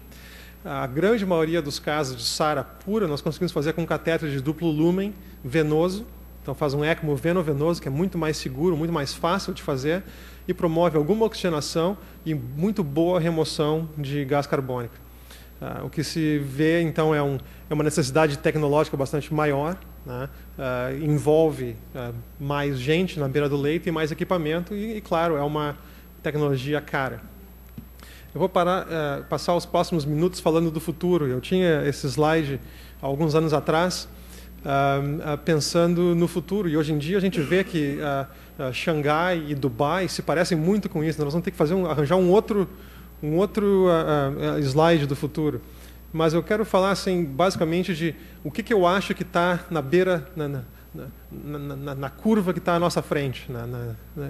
A grande maioria dos casos de SARA pura nós conseguimos fazer com catéter de duplo lumen venoso. Então faz um ECMO venovenoso, que é muito mais seguro, muito mais fácil de fazer, e promove alguma oxigenação e muito boa remoção de gás carbônico. O que se vê, então, é uma necessidade tecnológica bastante maior, né? Envolve mais gente na beira do leito e mais equipamento, e claro, é uma tecnologia cara. Eu vou passar os próximos minutos falando do futuro. Eu tinha esse slide há alguns anos atrás, pensando no futuro, e hoje em dia a gente vê que Xangai e Dubai se parecem muito com isso. Nós vamos ter que arranjar um outro slide do futuro. Mas eu quero falar assim, basicamente de o que eu acho que está na beira, na curva que está à nossa frente,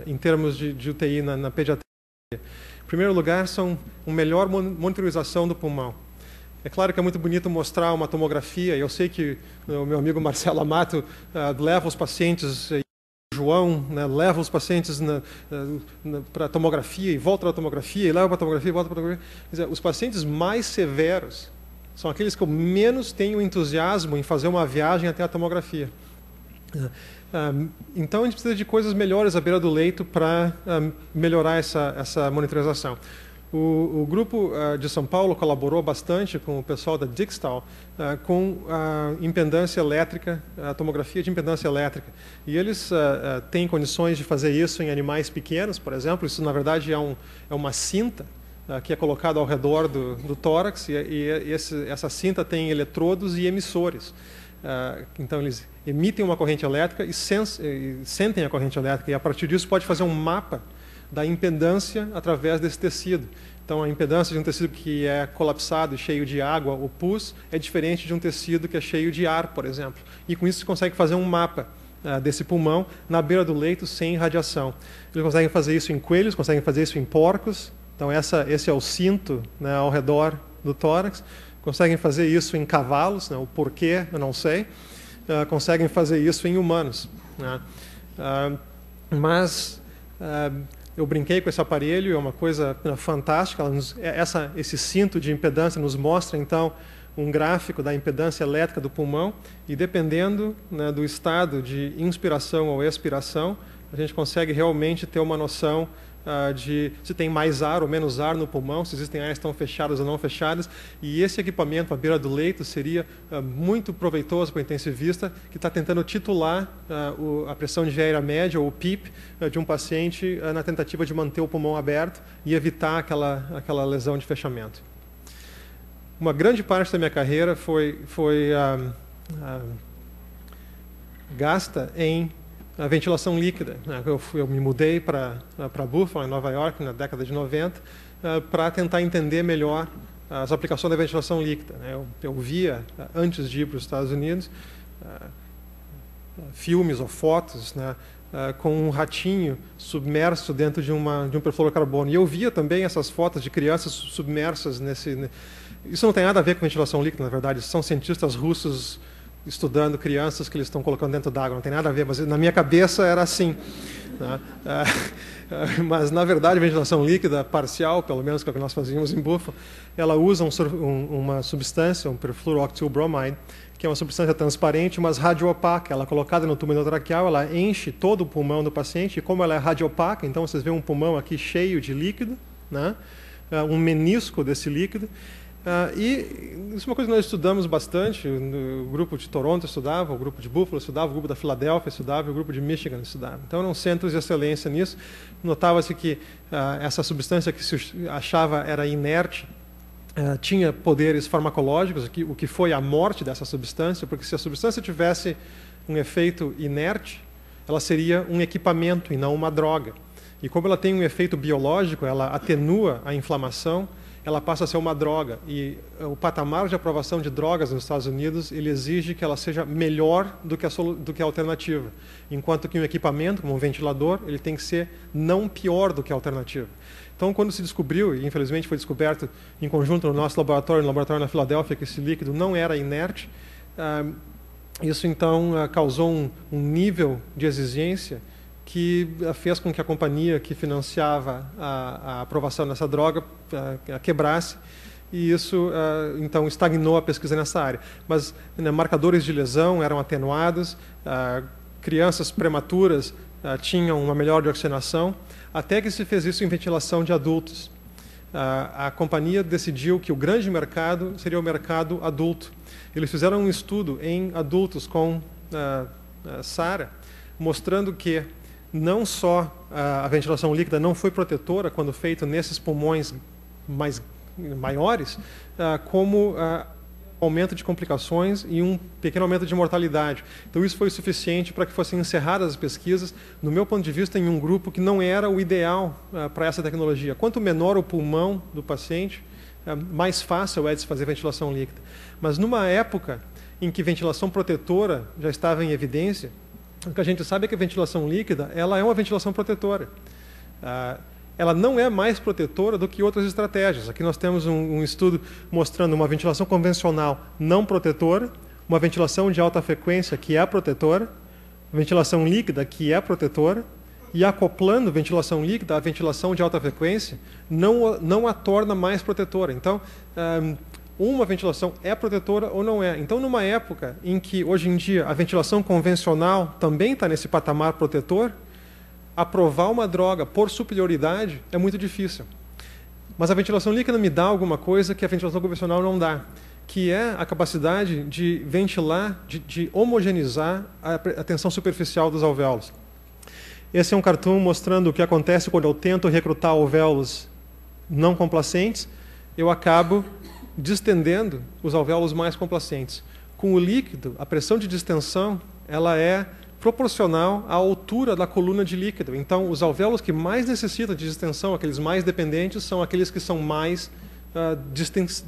em termos de UTI na pediatria. Em primeiro lugar, são uma melhor monitorização do pulmão. É claro que é muito bonito mostrar uma tomografia. Eu sei que o meu amigo Marcelo Amato leva os pacientes, João, leva os pacientes para a tomografia e volta para a tomografia, e leva para a tomografia e volta para a tomografia. Quer dizer, os pacientes mais severos são aqueles que eu menos tenho entusiasmo em fazer uma viagem até a tomografia. Então, a gente precisa de coisas melhores à beira do leito para melhorar essa monitorização. O grupo de São Paulo colaborou bastante com o pessoal da Dixtal com a impedância elétrica, a tomografia de impedância elétrica. E eles têm condições de fazer isso em animais pequenos, por exemplo. Isso, na verdade, é uma cinta que é colocada ao redor do tórax, e essa cinta tem eletrodos e emissores. Então, eles emitem uma corrente elétrica e sentem a corrente elétrica, e a partir disso pode fazer um mapa da impedância através desse tecido. Então, a impedância de um tecido que é colapsado e cheio de água, o pus, é diferente de um tecido que é cheio de ar, por exemplo. E com isso se consegue fazer um mapa desse pulmão na beira do leito sem radiação. Eles conseguem fazer isso em coelhos, conseguem fazer isso em porcos. Então, esse é o cinto, ao redor do tórax. Conseguem fazer isso em cavalos, o porquê eu não sei. Conseguem fazer isso em humanos. Mas eu brinquei com esse aparelho, é uma coisa fantástica. Esse cinto de impedância nos mostra, então, um gráfico da impedância elétrica do pulmão, e dependendo do estado de inspiração ou expiração, a gente consegue realmente ter uma noção de se tem mais ar ou menos ar no pulmão, se existem áreas que estão fechadas ou não fechadas, e esse equipamento à beira do leito seria muito proveitoso para o intensivista que está tentando titular a pressão de via aérea média, ou o PIP, de um paciente na tentativa de manter o pulmão aberto e evitar aquela lesão de fechamento. Uma grande parte da minha carreira foi gasta em a ventilação líquida. Eu me mudei para Buffalo, em Nova York, na década de 90, para tentar entender melhor as aplicações da ventilação líquida. Eu via, antes de ir para os Estados Unidos, filmes ou fotos, com um ratinho submerso dentro de um perfluorocarbono. E eu via também essas fotos de crianças submersas nesse... Isso não tem nada a ver com ventilação líquida, na verdade. São cientistas russos estudando crianças que eles estão colocando dentro d'água, não tem nada a ver, mas na minha cabeça era assim. Mas, na verdade, a ventilação líquida parcial, pelo menos que é o que nós fazíamos em Buffalo, ela usa uma substância, um perfluorooctylbromide, que é uma substância transparente, mas radiopaca. Ela é colocada no tubo endotraqueal, ela enche todo o pulmão do paciente, e como ela é radiopaca, então vocês veem um pulmão aqui cheio de líquido, um menisco desse líquido. E isso é uma coisa que nós estudamos bastante. O grupo de Toronto estudava, o grupo de Buffalo estudava, o grupo da Filadélfia estudava, e o grupo de Michigan estudava. Então eram centros de excelência nisso. Notava-se que essa substância que se achava era inerte tinha poderes farmacológicos, o que foi a morte dessa substância, porque se a substância tivesse um efeito inerte, ela seria um equipamento e não uma droga. E como ela tem um efeito biológico, ela atenua a inflamação, ela passa a ser uma droga. E o patamar de aprovação de drogas nos Estados Unidos, ele exige que ela seja melhor do que a alternativa. Enquanto que um equipamento, como um ventilador, ele tem que ser não pior do que a alternativa. Então, quando se descobriu, e infelizmente foi descoberto em conjunto no nosso laboratório, no laboratório na Filadélfia, que esse líquido não era inerte, isso então causou um nível de exigência que fez com que a companhia que financiava a aprovação dessa droga quebrasse, e isso então estagnou a pesquisa nessa área. Mas marcadores de lesão eram atenuados, crianças prematuras tinham uma melhor oxigenação, até que se fez isso em ventilação de adultos. A companhia decidiu que o grande mercado seria o mercado adulto. Eles fizeram um estudo em adultos com SARA, mostrando que não só a ventilação líquida não foi protetora quando feito nesses pulmões maiores, como aumento de complicações e um pequeno aumento de mortalidade. Então isso foi suficiente para que fossem encerradas as pesquisas, no meu ponto de vista, em um grupo que não era o ideal para essa tecnologia. Quanto menor o pulmão do paciente, mais fácil é de se fazer ventilação líquida. Mas numa época em que ventilação protetora já estava em evidência, o que a gente sabe é que a ventilação líquida ela é uma ventilação protetora. Ela não é mais protetora do que outras estratégias. Aqui nós temos um estudo mostrando uma ventilação convencional não protetora, uma ventilação de alta frequência que é protetora, ventilação líquida que é protetora, e acoplando ventilação líquida à ventilação de alta frequência não a torna mais protetora. Então, uma ventilação é protetora ou não é. Então, numa época em que, hoje em dia, a ventilação convencional também está nesse patamar protetor, aprovar uma droga por superioridade é muito difícil. Mas a ventilação líquida me dá alguma coisa que a ventilação convencional não dá, que é a capacidade de ventilar, de homogeneizar a tensão superficial dos alvéolos. Esse é um cartoon mostrando o que acontece quando eu tento recrutar alvéolos não complacentes, eu acabo distendendo os alvéolos mais complacentes. Com o líquido, a pressão de distensão ela é proporcional à altura da coluna de líquido. Então, os alvéolos que mais necessitam de distensão, aqueles mais dependentes, são aqueles que são mais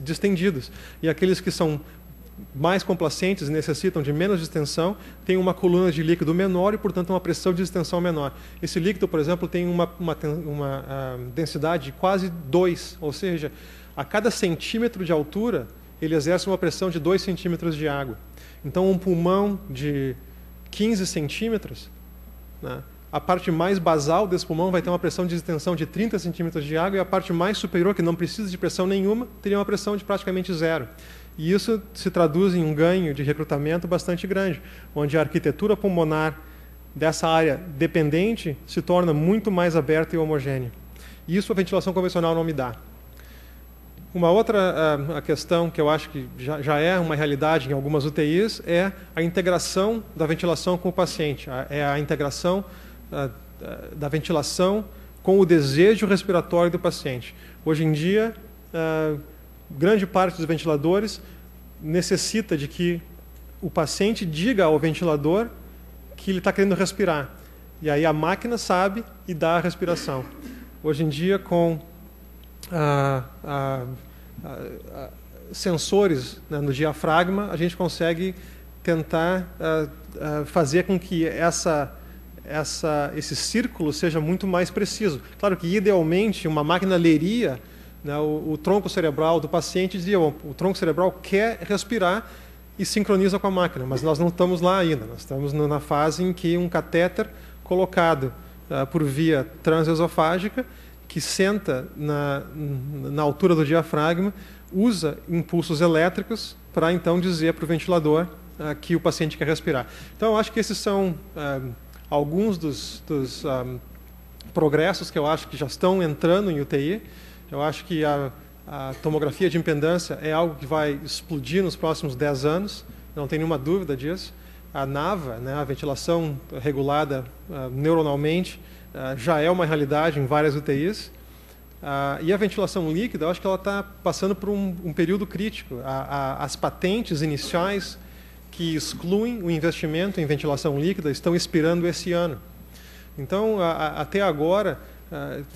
distendidos. E aqueles que são mais complacentes e necessitam de menos distensão, têm uma coluna de líquido menor e, portanto, uma pressão de distensão menor. Esse líquido, por exemplo, tem uma densidade de quase 2, ou seja, a cada centímetro de altura, ele exerce uma pressão de 2 centímetros de água. Então, um pulmão de 15 centímetros, a parte mais basal desse pulmão vai ter uma pressão de distensão de 30 centímetros de água, e a parte mais superior, que não precisa de pressão nenhuma, teria uma pressão de praticamente zero. E isso se traduz em um ganho de recrutamento bastante grande, onde a arquitetura pulmonar dessa área dependente se torna muito mais aberta e homogênea. Isso a ventilação convencional não me dá. Uma outra a questão que eu acho que já é uma realidade em algumas UTIs é a integração da ventilação com o paciente, é a integração da ventilação com o desejo respiratório do paciente. Hoje em dia, grande parte dos ventiladores necessita de que o paciente diga ao ventilador que ele está querendo respirar. E aí a máquina sabe e dá a respiração. Hoje em dia, com sensores, né, no diafragma, a gente consegue tentar fazer com que esse círculo seja muito mais preciso. Claro que, idealmente, uma máquina leria, né, o tronco cerebral do paciente e dizia: o tronco cerebral quer respirar, e sincroniza com a máquina, mas nós não estamos lá ainda. Nós estamos na fase em que um catéter colocado por via transesofágica, que senta na altura do diafragma, usa impulsos elétricos para então dizer para o ventilador que o paciente quer respirar. Então, eu acho que esses são alguns dos progressos que eu acho que já estão entrando em UTI. Eu acho que a tomografia de impedância é algo que vai explodir nos próximos 10 anos, não tem nenhuma dúvida disso. A NAVA, né, a ventilação regulada neuronalmente, já é uma realidade em várias UTIs. E a ventilação líquida, eu acho que ela está passando por um período crítico. As patentes iniciais que excluem o investimento em ventilação líquida estão expirando esse ano. Então, até agora,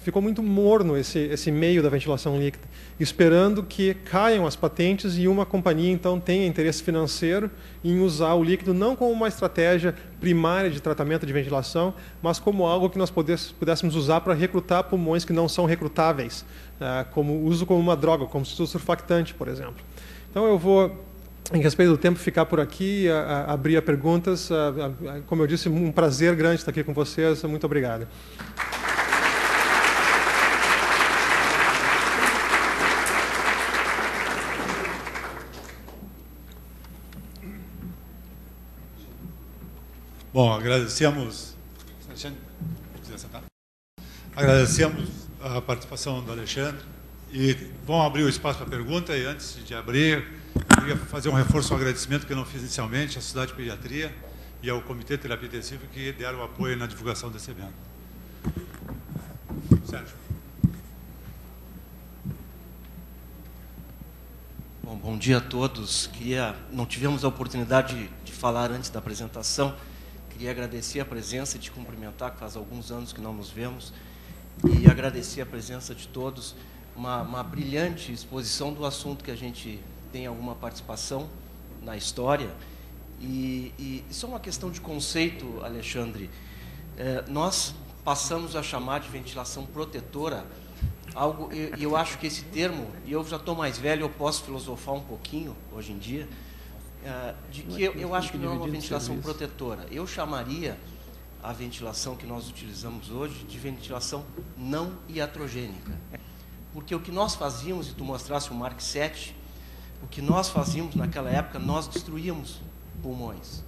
ficou muito morno esse meio da ventilação líquida, esperando que caiam as patentes e uma companhia, então, tenha interesse financeiro em usar o líquido não como uma estratégia primária de tratamento de ventilação, mas como algo que nós pudéssemos usar para recrutar pulmões que não são recrutáveis, uso como uma droga, como surfactante, por exemplo. Então, eu vou, em respeito do tempo, ficar por aqui, abrir a perguntas. Como eu disse, um prazer grande estar aqui com vocês. Muito obrigado. Bom, agradecemos a participação do Alexandre e vamos abrir o espaço para pergunta. E antes de abrir, eu queria fazer um reforço, um agradecimento que eu não fiz inicialmente à Sociedade de Pediatria e ao Comitê de Terapia Intensiva que deram apoio na divulgação desse evento. Sérgio. Bom dia a todos. Não tivemos a oportunidade de falar antes da apresentação. Queria agradecer a presença e te cumprimentar, que faz alguns anos que não nos vemos, e agradecer a presença de todos. Uma brilhante exposição do assunto que a gente tem alguma participação na história. E só uma questão de conceito, Alexandre. Nós passamos a chamar de ventilação protetora algo, e eu acho que esse termo, e eu já estou mais velho, eu posso filosofar um pouquinho hoje em dia, de que eu acho que não é uma ventilação protetora. Eu chamaria a ventilação que nós utilizamos hoje de ventilação não iatrogênica. Porque o que nós fazíamos, e tu mostrasse o Mark 7, o que nós fazíamos naquela época, nós destruíamos pulmões.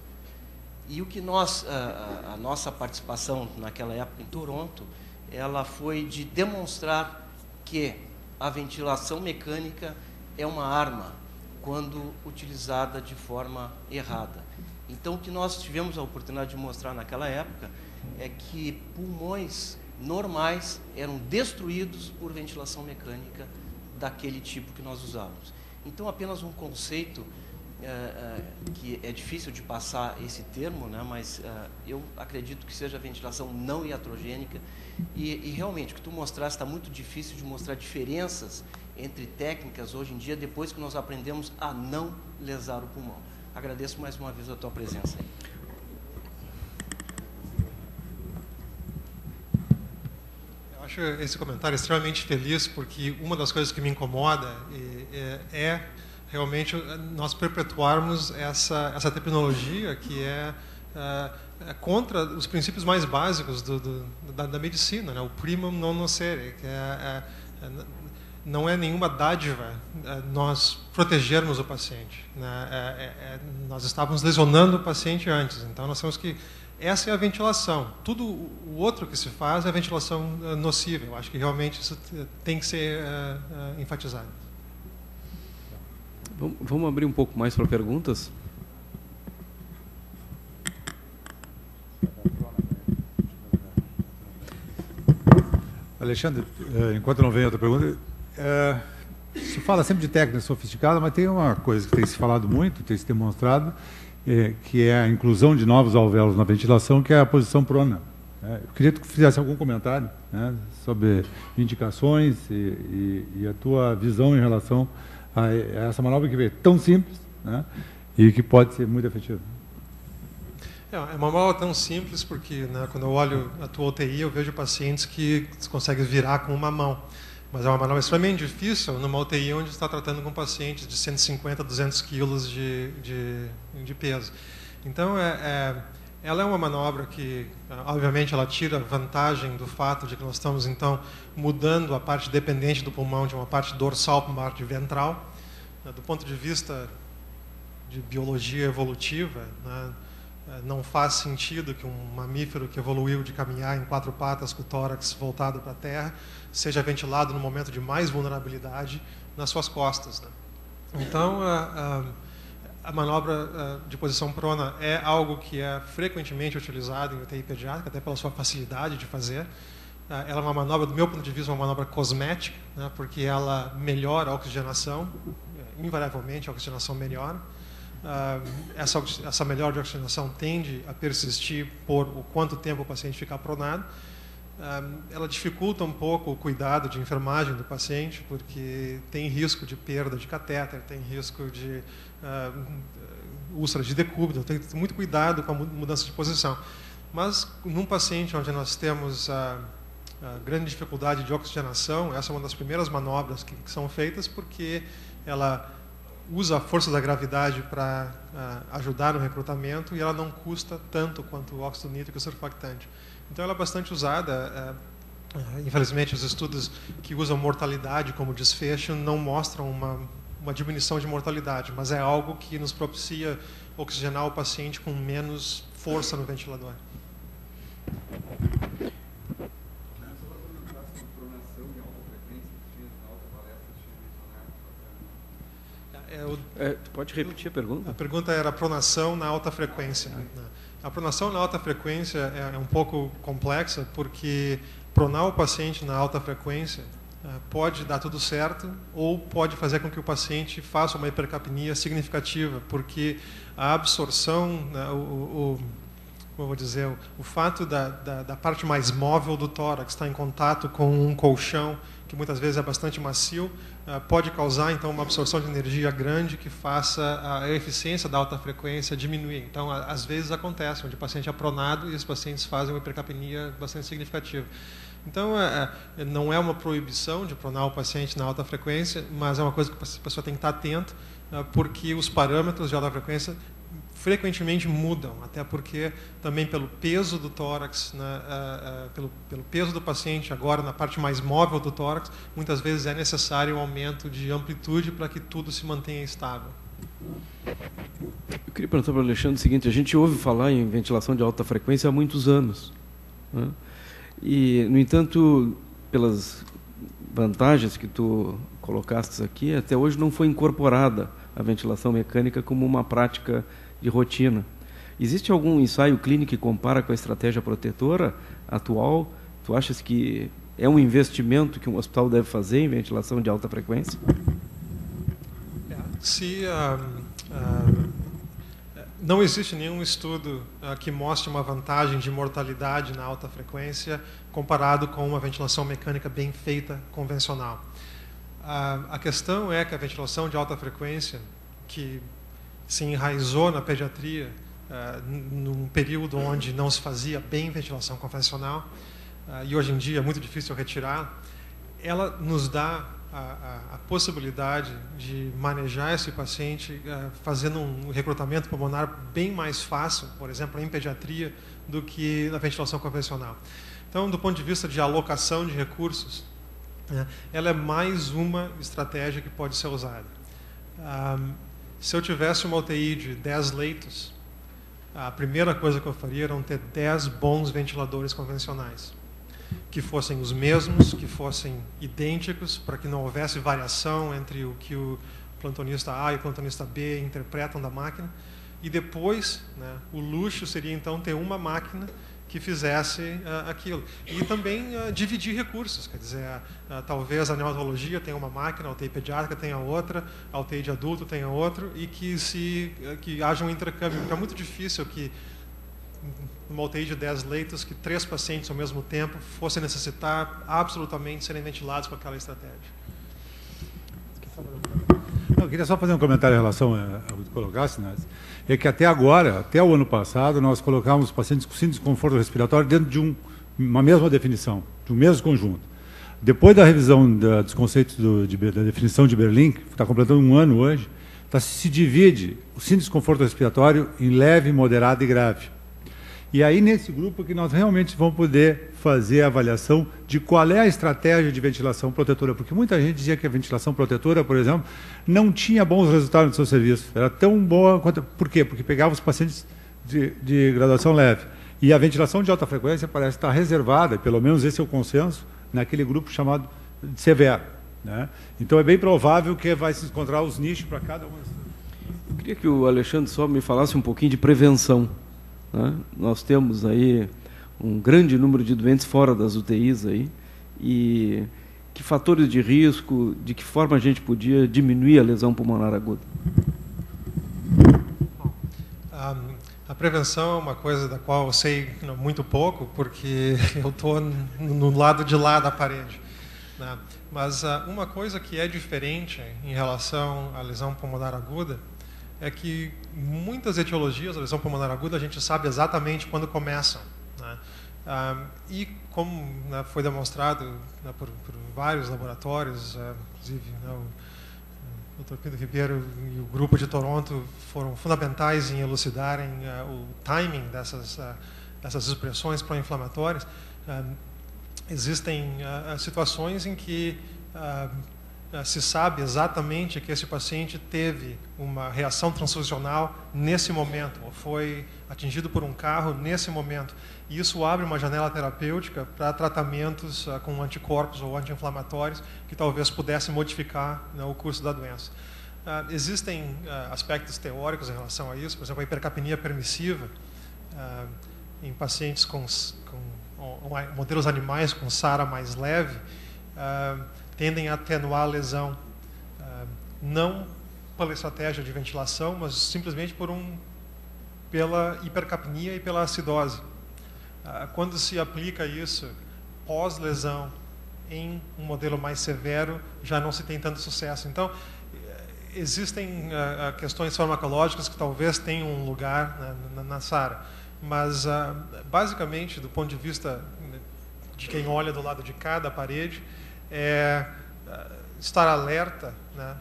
E o que a nossa participação naquela época em Toronto, ela foi de demonstrar que a ventilação mecânica é uma arma quando utilizada de forma errada. Então, o que nós tivemos a oportunidade de mostrar naquela época é que pulmões normais eram destruídos por ventilação mecânica daquele tipo que nós usávamos. Então, apenas um conceito que é difícil de passar esse termo, né, mas eu acredito que seja a ventilação não iatrogênica. E realmente, o que tu mostraste está muito difícil de mostrar diferenças entre técnicas hoje em dia, depois que nós aprendemos a não lesar o pulmão. Agradeço mais uma vez a tua presença aí. Eu acho esse comentário extremamente feliz, porque uma das coisas que me incomoda é realmente nós perpetuarmos essa tecnologia que é contra os princípios mais básicos da medicina, né? O primum non nocere, que não é nenhuma dádiva nós protegermos o paciente, né? Nós estávamos lesionando o paciente antes, então nós temos que... Essa é a ventilação. Tudo o outro que se faz é a ventilação nociva. Eu acho que realmente isso tem que ser enfatizado. Vamos abrir um pouco mais para perguntas? Alexandre, enquanto não vem outra pergunta, se fala sempre de técnica sofisticada, mas tem uma coisa que tem se falado muito, tem se demonstrado, que é a inclusão de novos alvéolos na ventilação, que é a posição prona. Eu queria que tu fizesse algum comentário, né, sobre indicações e a tua visão em relação a essa manobra que é tão simples, né, e que pode ser muito efetiva. É uma manobra tão simples porque, né, quando eu olho a tua UTI, eu vejo pacientes que conseguem virar com uma mão. Mas é uma manobra extremamente difícil numa UTI onde está tratando com pacientes de 150 a 200 quilos de peso. Então, ela é uma manobra que, obviamente, ela tira vantagem do fato de que nós estamos, então, mudando a parte dependente do pulmão de uma parte dorsal para uma parte ventral. Do ponto de vista de biologia evolutiva, né, não faz sentido que um mamífero que evoluiu de caminhar em 4 patas com o tórax voltado para a terra seja ventilado no momento de mais vulnerabilidade nas suas costas, né? Então, a manobra de posição prona é algo que é frequentemente utilizado em UTI pediátrica, até pela sua facilidade de fazer. Ela é uma manobra, do meu ponto de vista, uma manobra cosmética, né, porque ela melhora a oxigenação, invariavelmente a oxigenação melhora. Essa melhora de oxigenação tende a persistir por o quanto tempo o paciente ficar pronado. Ela dificulta um pouco o cuidado de enfermagem do paciente, porque tem risco de perda de catéter, tem risco de úlcera de decúbito, tem que ter muito cuidado com a mudança de posição. Mas num paciente onde nós temos a grande dificuldade de oxigenação, essa é uma das primeiras manobras que são feitas, porque ela usa a força da gravidade para ajudar no recrutamento e ela não custa tanto quanto o óxido nítrico surfactante. Então ela é bastante usada. Infelizmente, os estudos que usam mortalidade como desfecho não mostram uma diminuição de mortalidade, mas é algo que nos propicia oxigenar o paciente com menos força no ventilador. Tu pode repetir a pergunta? A pergunta era a pronação na alta frequência. A pronação na alta frequência é um pouco complexa, porque pronar o paciente na alta frequência pode dar tudo certo ou pode fazer com que o paciente faça uma hipercapnia significativa, porque a absorção, como eu vou dizer, o fato da parte mais móvel do tórax estar em contato com um colchão, que muitas vezes é bastante macio, pode causar então uma absorção de energia grande que faça a eficiência da alta frequência diminuir. Então, às vezes acontece onde o paciente é pronado e os pacientes fazem uma hipercapnia bastante significativa. Então, não é uma proibição de pronar o paciente na alta frequência, mas é uma coisa que a pessoa tem que estar atento, porque os parâmetros de alta frequência frequentemente mudam, até porque também pelo peso do tórax, né, pelo peso do paciente agora na parte mais móvel do tórax, muitas vezes é necessário um aumento de amplitude para que tudo se mantenha estável. Eu queria perguntar para o Alexandre o seguinte: a gente ouve falar em ventilação de alta frequência há muitos anos, né? E, no entanto, pelas vantagens que tu colocaste aqui, até hoje não foi incorporada a ventilação mecânica como uma prática de rotina. Existe algum ensaio clínico que compara com a estratégia protetora atual? Tu achas que é um investimento que um hospital deve fazer em ventilação de alta frequência? Não existe nenhum estudo que mostre uma vantagem de mortalidade na alta frequência comparado com uma ventilação mecânica bem feita, convencional. A questão é que a ventilação de alta frequência, que se enraizou na pediatria num período onde não se fazia bem ventilação convencional, e hoje em dia é muito difícil retirar, ela nos dá a possibilidade de manejar esse paciente fazendo um recrutamento pulmonar bem mais fácil, por exemplo, em pediatria, do que na ventilação convencional. Então, do ponto de vista de alocação de recursos, ela é mais uma estratégia que pode ser usada. Se eu tivesse uma UTI de 10 leitos, a primeira coisa que eu faria era ter 10 bons ventiladores convencionais, que fossem os mesmos, que fossem idênticos, para que não houvesse variação entre o que o plantonista A e o plantonista B interpretam da máquina. E depois, né, o luxo seria então ter uma máquina que fizesse aquilo. E também dividir recursos, quer dizer, talvez a neonatologia tenha uma máquina, a UTI pediátrica tenha outra, a UTI de adulto tenha outra, e que haja um intercâmbio. Porque é muito difícil que numa UTI de 10 leitos, que 3 pacientes ao mesmo tempo fossem necessitar absolutamente serem ventilados com aquela estratégia. Eu queria só fazer um comentário em relação ao que colocasse, né? É que até agora, até o ano passado, nós colocávamos pacientes com síndrome de desconforto respiratório dentro de uma mesma definição, de um mesmo conjunto. Depois da revisão dos conceitos da definição de Berlim, que está completando um ano hoje, se divide o síndrome de desconforto respiratório em leve, moderado e grave. E aí, nesse grupo, que nós realmente vamos poder fazer a avaliação de qual é a estratégia de ventilação protetora. Porque muita gente dizia que a ventilação protetora, por exemplo, não tinha bons resultados no seu serviço. Era tão boa quanto... Por quê? Porque pegava os pacientes de graduação leve. E a ventilação de alta frequência parece estar reservada, pelo menos esse é o consenso, naquele grupo chamado de severo, né? Então, é bem provável que vai se encontrar os nichos para cada uma. Eu queria que o Alexandre só me falasse um pouquinho de prevenção. Nós temos aí um grande número de doentes fora das UTIs aí, e que fatores de risco, de que forma a gente podia diminuir a lesão pulmonar aguda? A prevenção é uma coisa da qual eu sei muito pouco, porque eu estou no lado de lá da parede, né? Mas uma coisa que é diferente em relação à lesão pulmonar aguda é que muitas etiologias da lesão pulmonar aguda a gente sabe exatamente quando começam, né? E como, né, foi demonstrado, né, por vários laboratórios, inclusive, né, o Dr. Pedro Ribeiro e o grupo de Toronto foram fundamentais em elucidarem o timing dessas expressões pró-inflamatórias. Existem situações em que se sabe exatamente que esse paciente teve uma reação transfusional nesse momento, ou foi atingido por um carro nesse momento. E isso abre uma janela terapêutica para tratamentos com anticorpos ou anti-inflamatórios que talvez pudessem modificar, né, o curso da doença. Existem aspectos teóricos em relação a isso, por exemplo, a hipercapnia permissiva em pacientes com modelos animais com SARA mais leve, tendem a atenuar a lesão, não pela estratégia de ventilação, mas simplesmente pela hipercapnia e pela acidose. Quando se aplica isso pós-lesão em um modelo mais severo, já não se tem tanto sucesso. Então, existem questões farmacológicas que talvez tenham um lugar na SARA, mas, basicamente, do ponto de vista de quem olha do lado de cada parede, é estar alerta, né,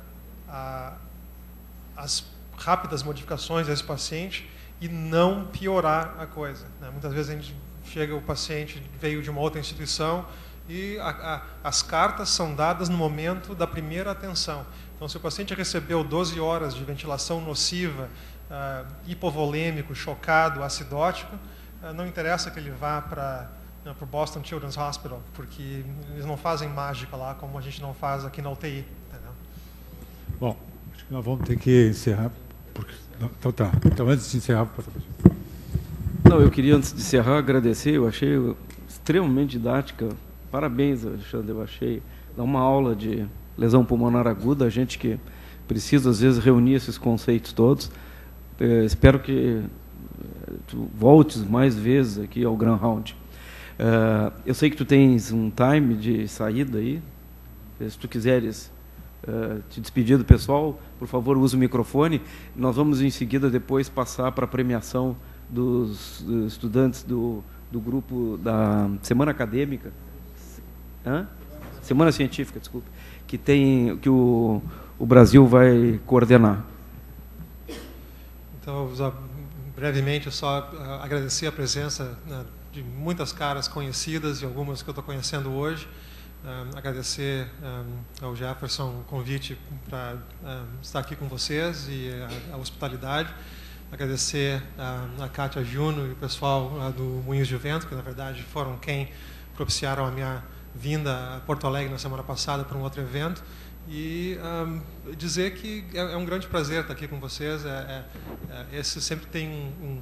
às rápidas modificações desse paciente e não piorar a coisa, né? Muitas vezes a gente chega, o paciente veio de uma outra instituição e as cartas são dadas no momento da primeira atenção. Então, se o paciente recebeu 12 horas de ventilação nociva, hipovolêmico, chocado, acidótico, não interessa que ele vá para o Boston Children's Hospital, porque eles não fazem mágica lá como a gente não faz aqui na UTI. Entendeu? Bom, acho que nós vamos ter que encerrar. Então tá. Então, antes de encerrar, não, eu queria, antes de encerrar, agradecer. Eu achei extremamente didática. Parabéns, Alexandre. Eu achei dar uma aula de lesão pulmonar aguda, a gente que precisa às vezes reunir esses conceitos todos. Espero que tu voltes mais vezes aqui ao Grand Round. Eu sei que tu tens um time de saída aí. Se tu quiseres te despedir do pessoal, por favor, use o microfone. Nós vamos em seguida depois passar para a premiação dos estudantes do grupo da Semana Acadêmica, Semana Científica, desculpe, que o Brasil vai coordenar. Então, brevemente, só agradecer a presença, né, de muitas caras conhecidas e algumas que eu estou conhecendo hoje. agradecer ao Jefferson o convite para estar aqui com vocês e a hospitalidade. Agradecer a Kátia Juno e o pessoal do Moinhos de Vento, que na verdade foram quem propiciaram a minha vinda a Porto Alegre na semana passada para um outro evento. E dizer que é um grande prazer estar aqui com vocês. Esse sempre tem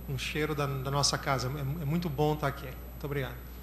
um cheiro da nossa casa. É muito bom estar aqui. Muito obrigado.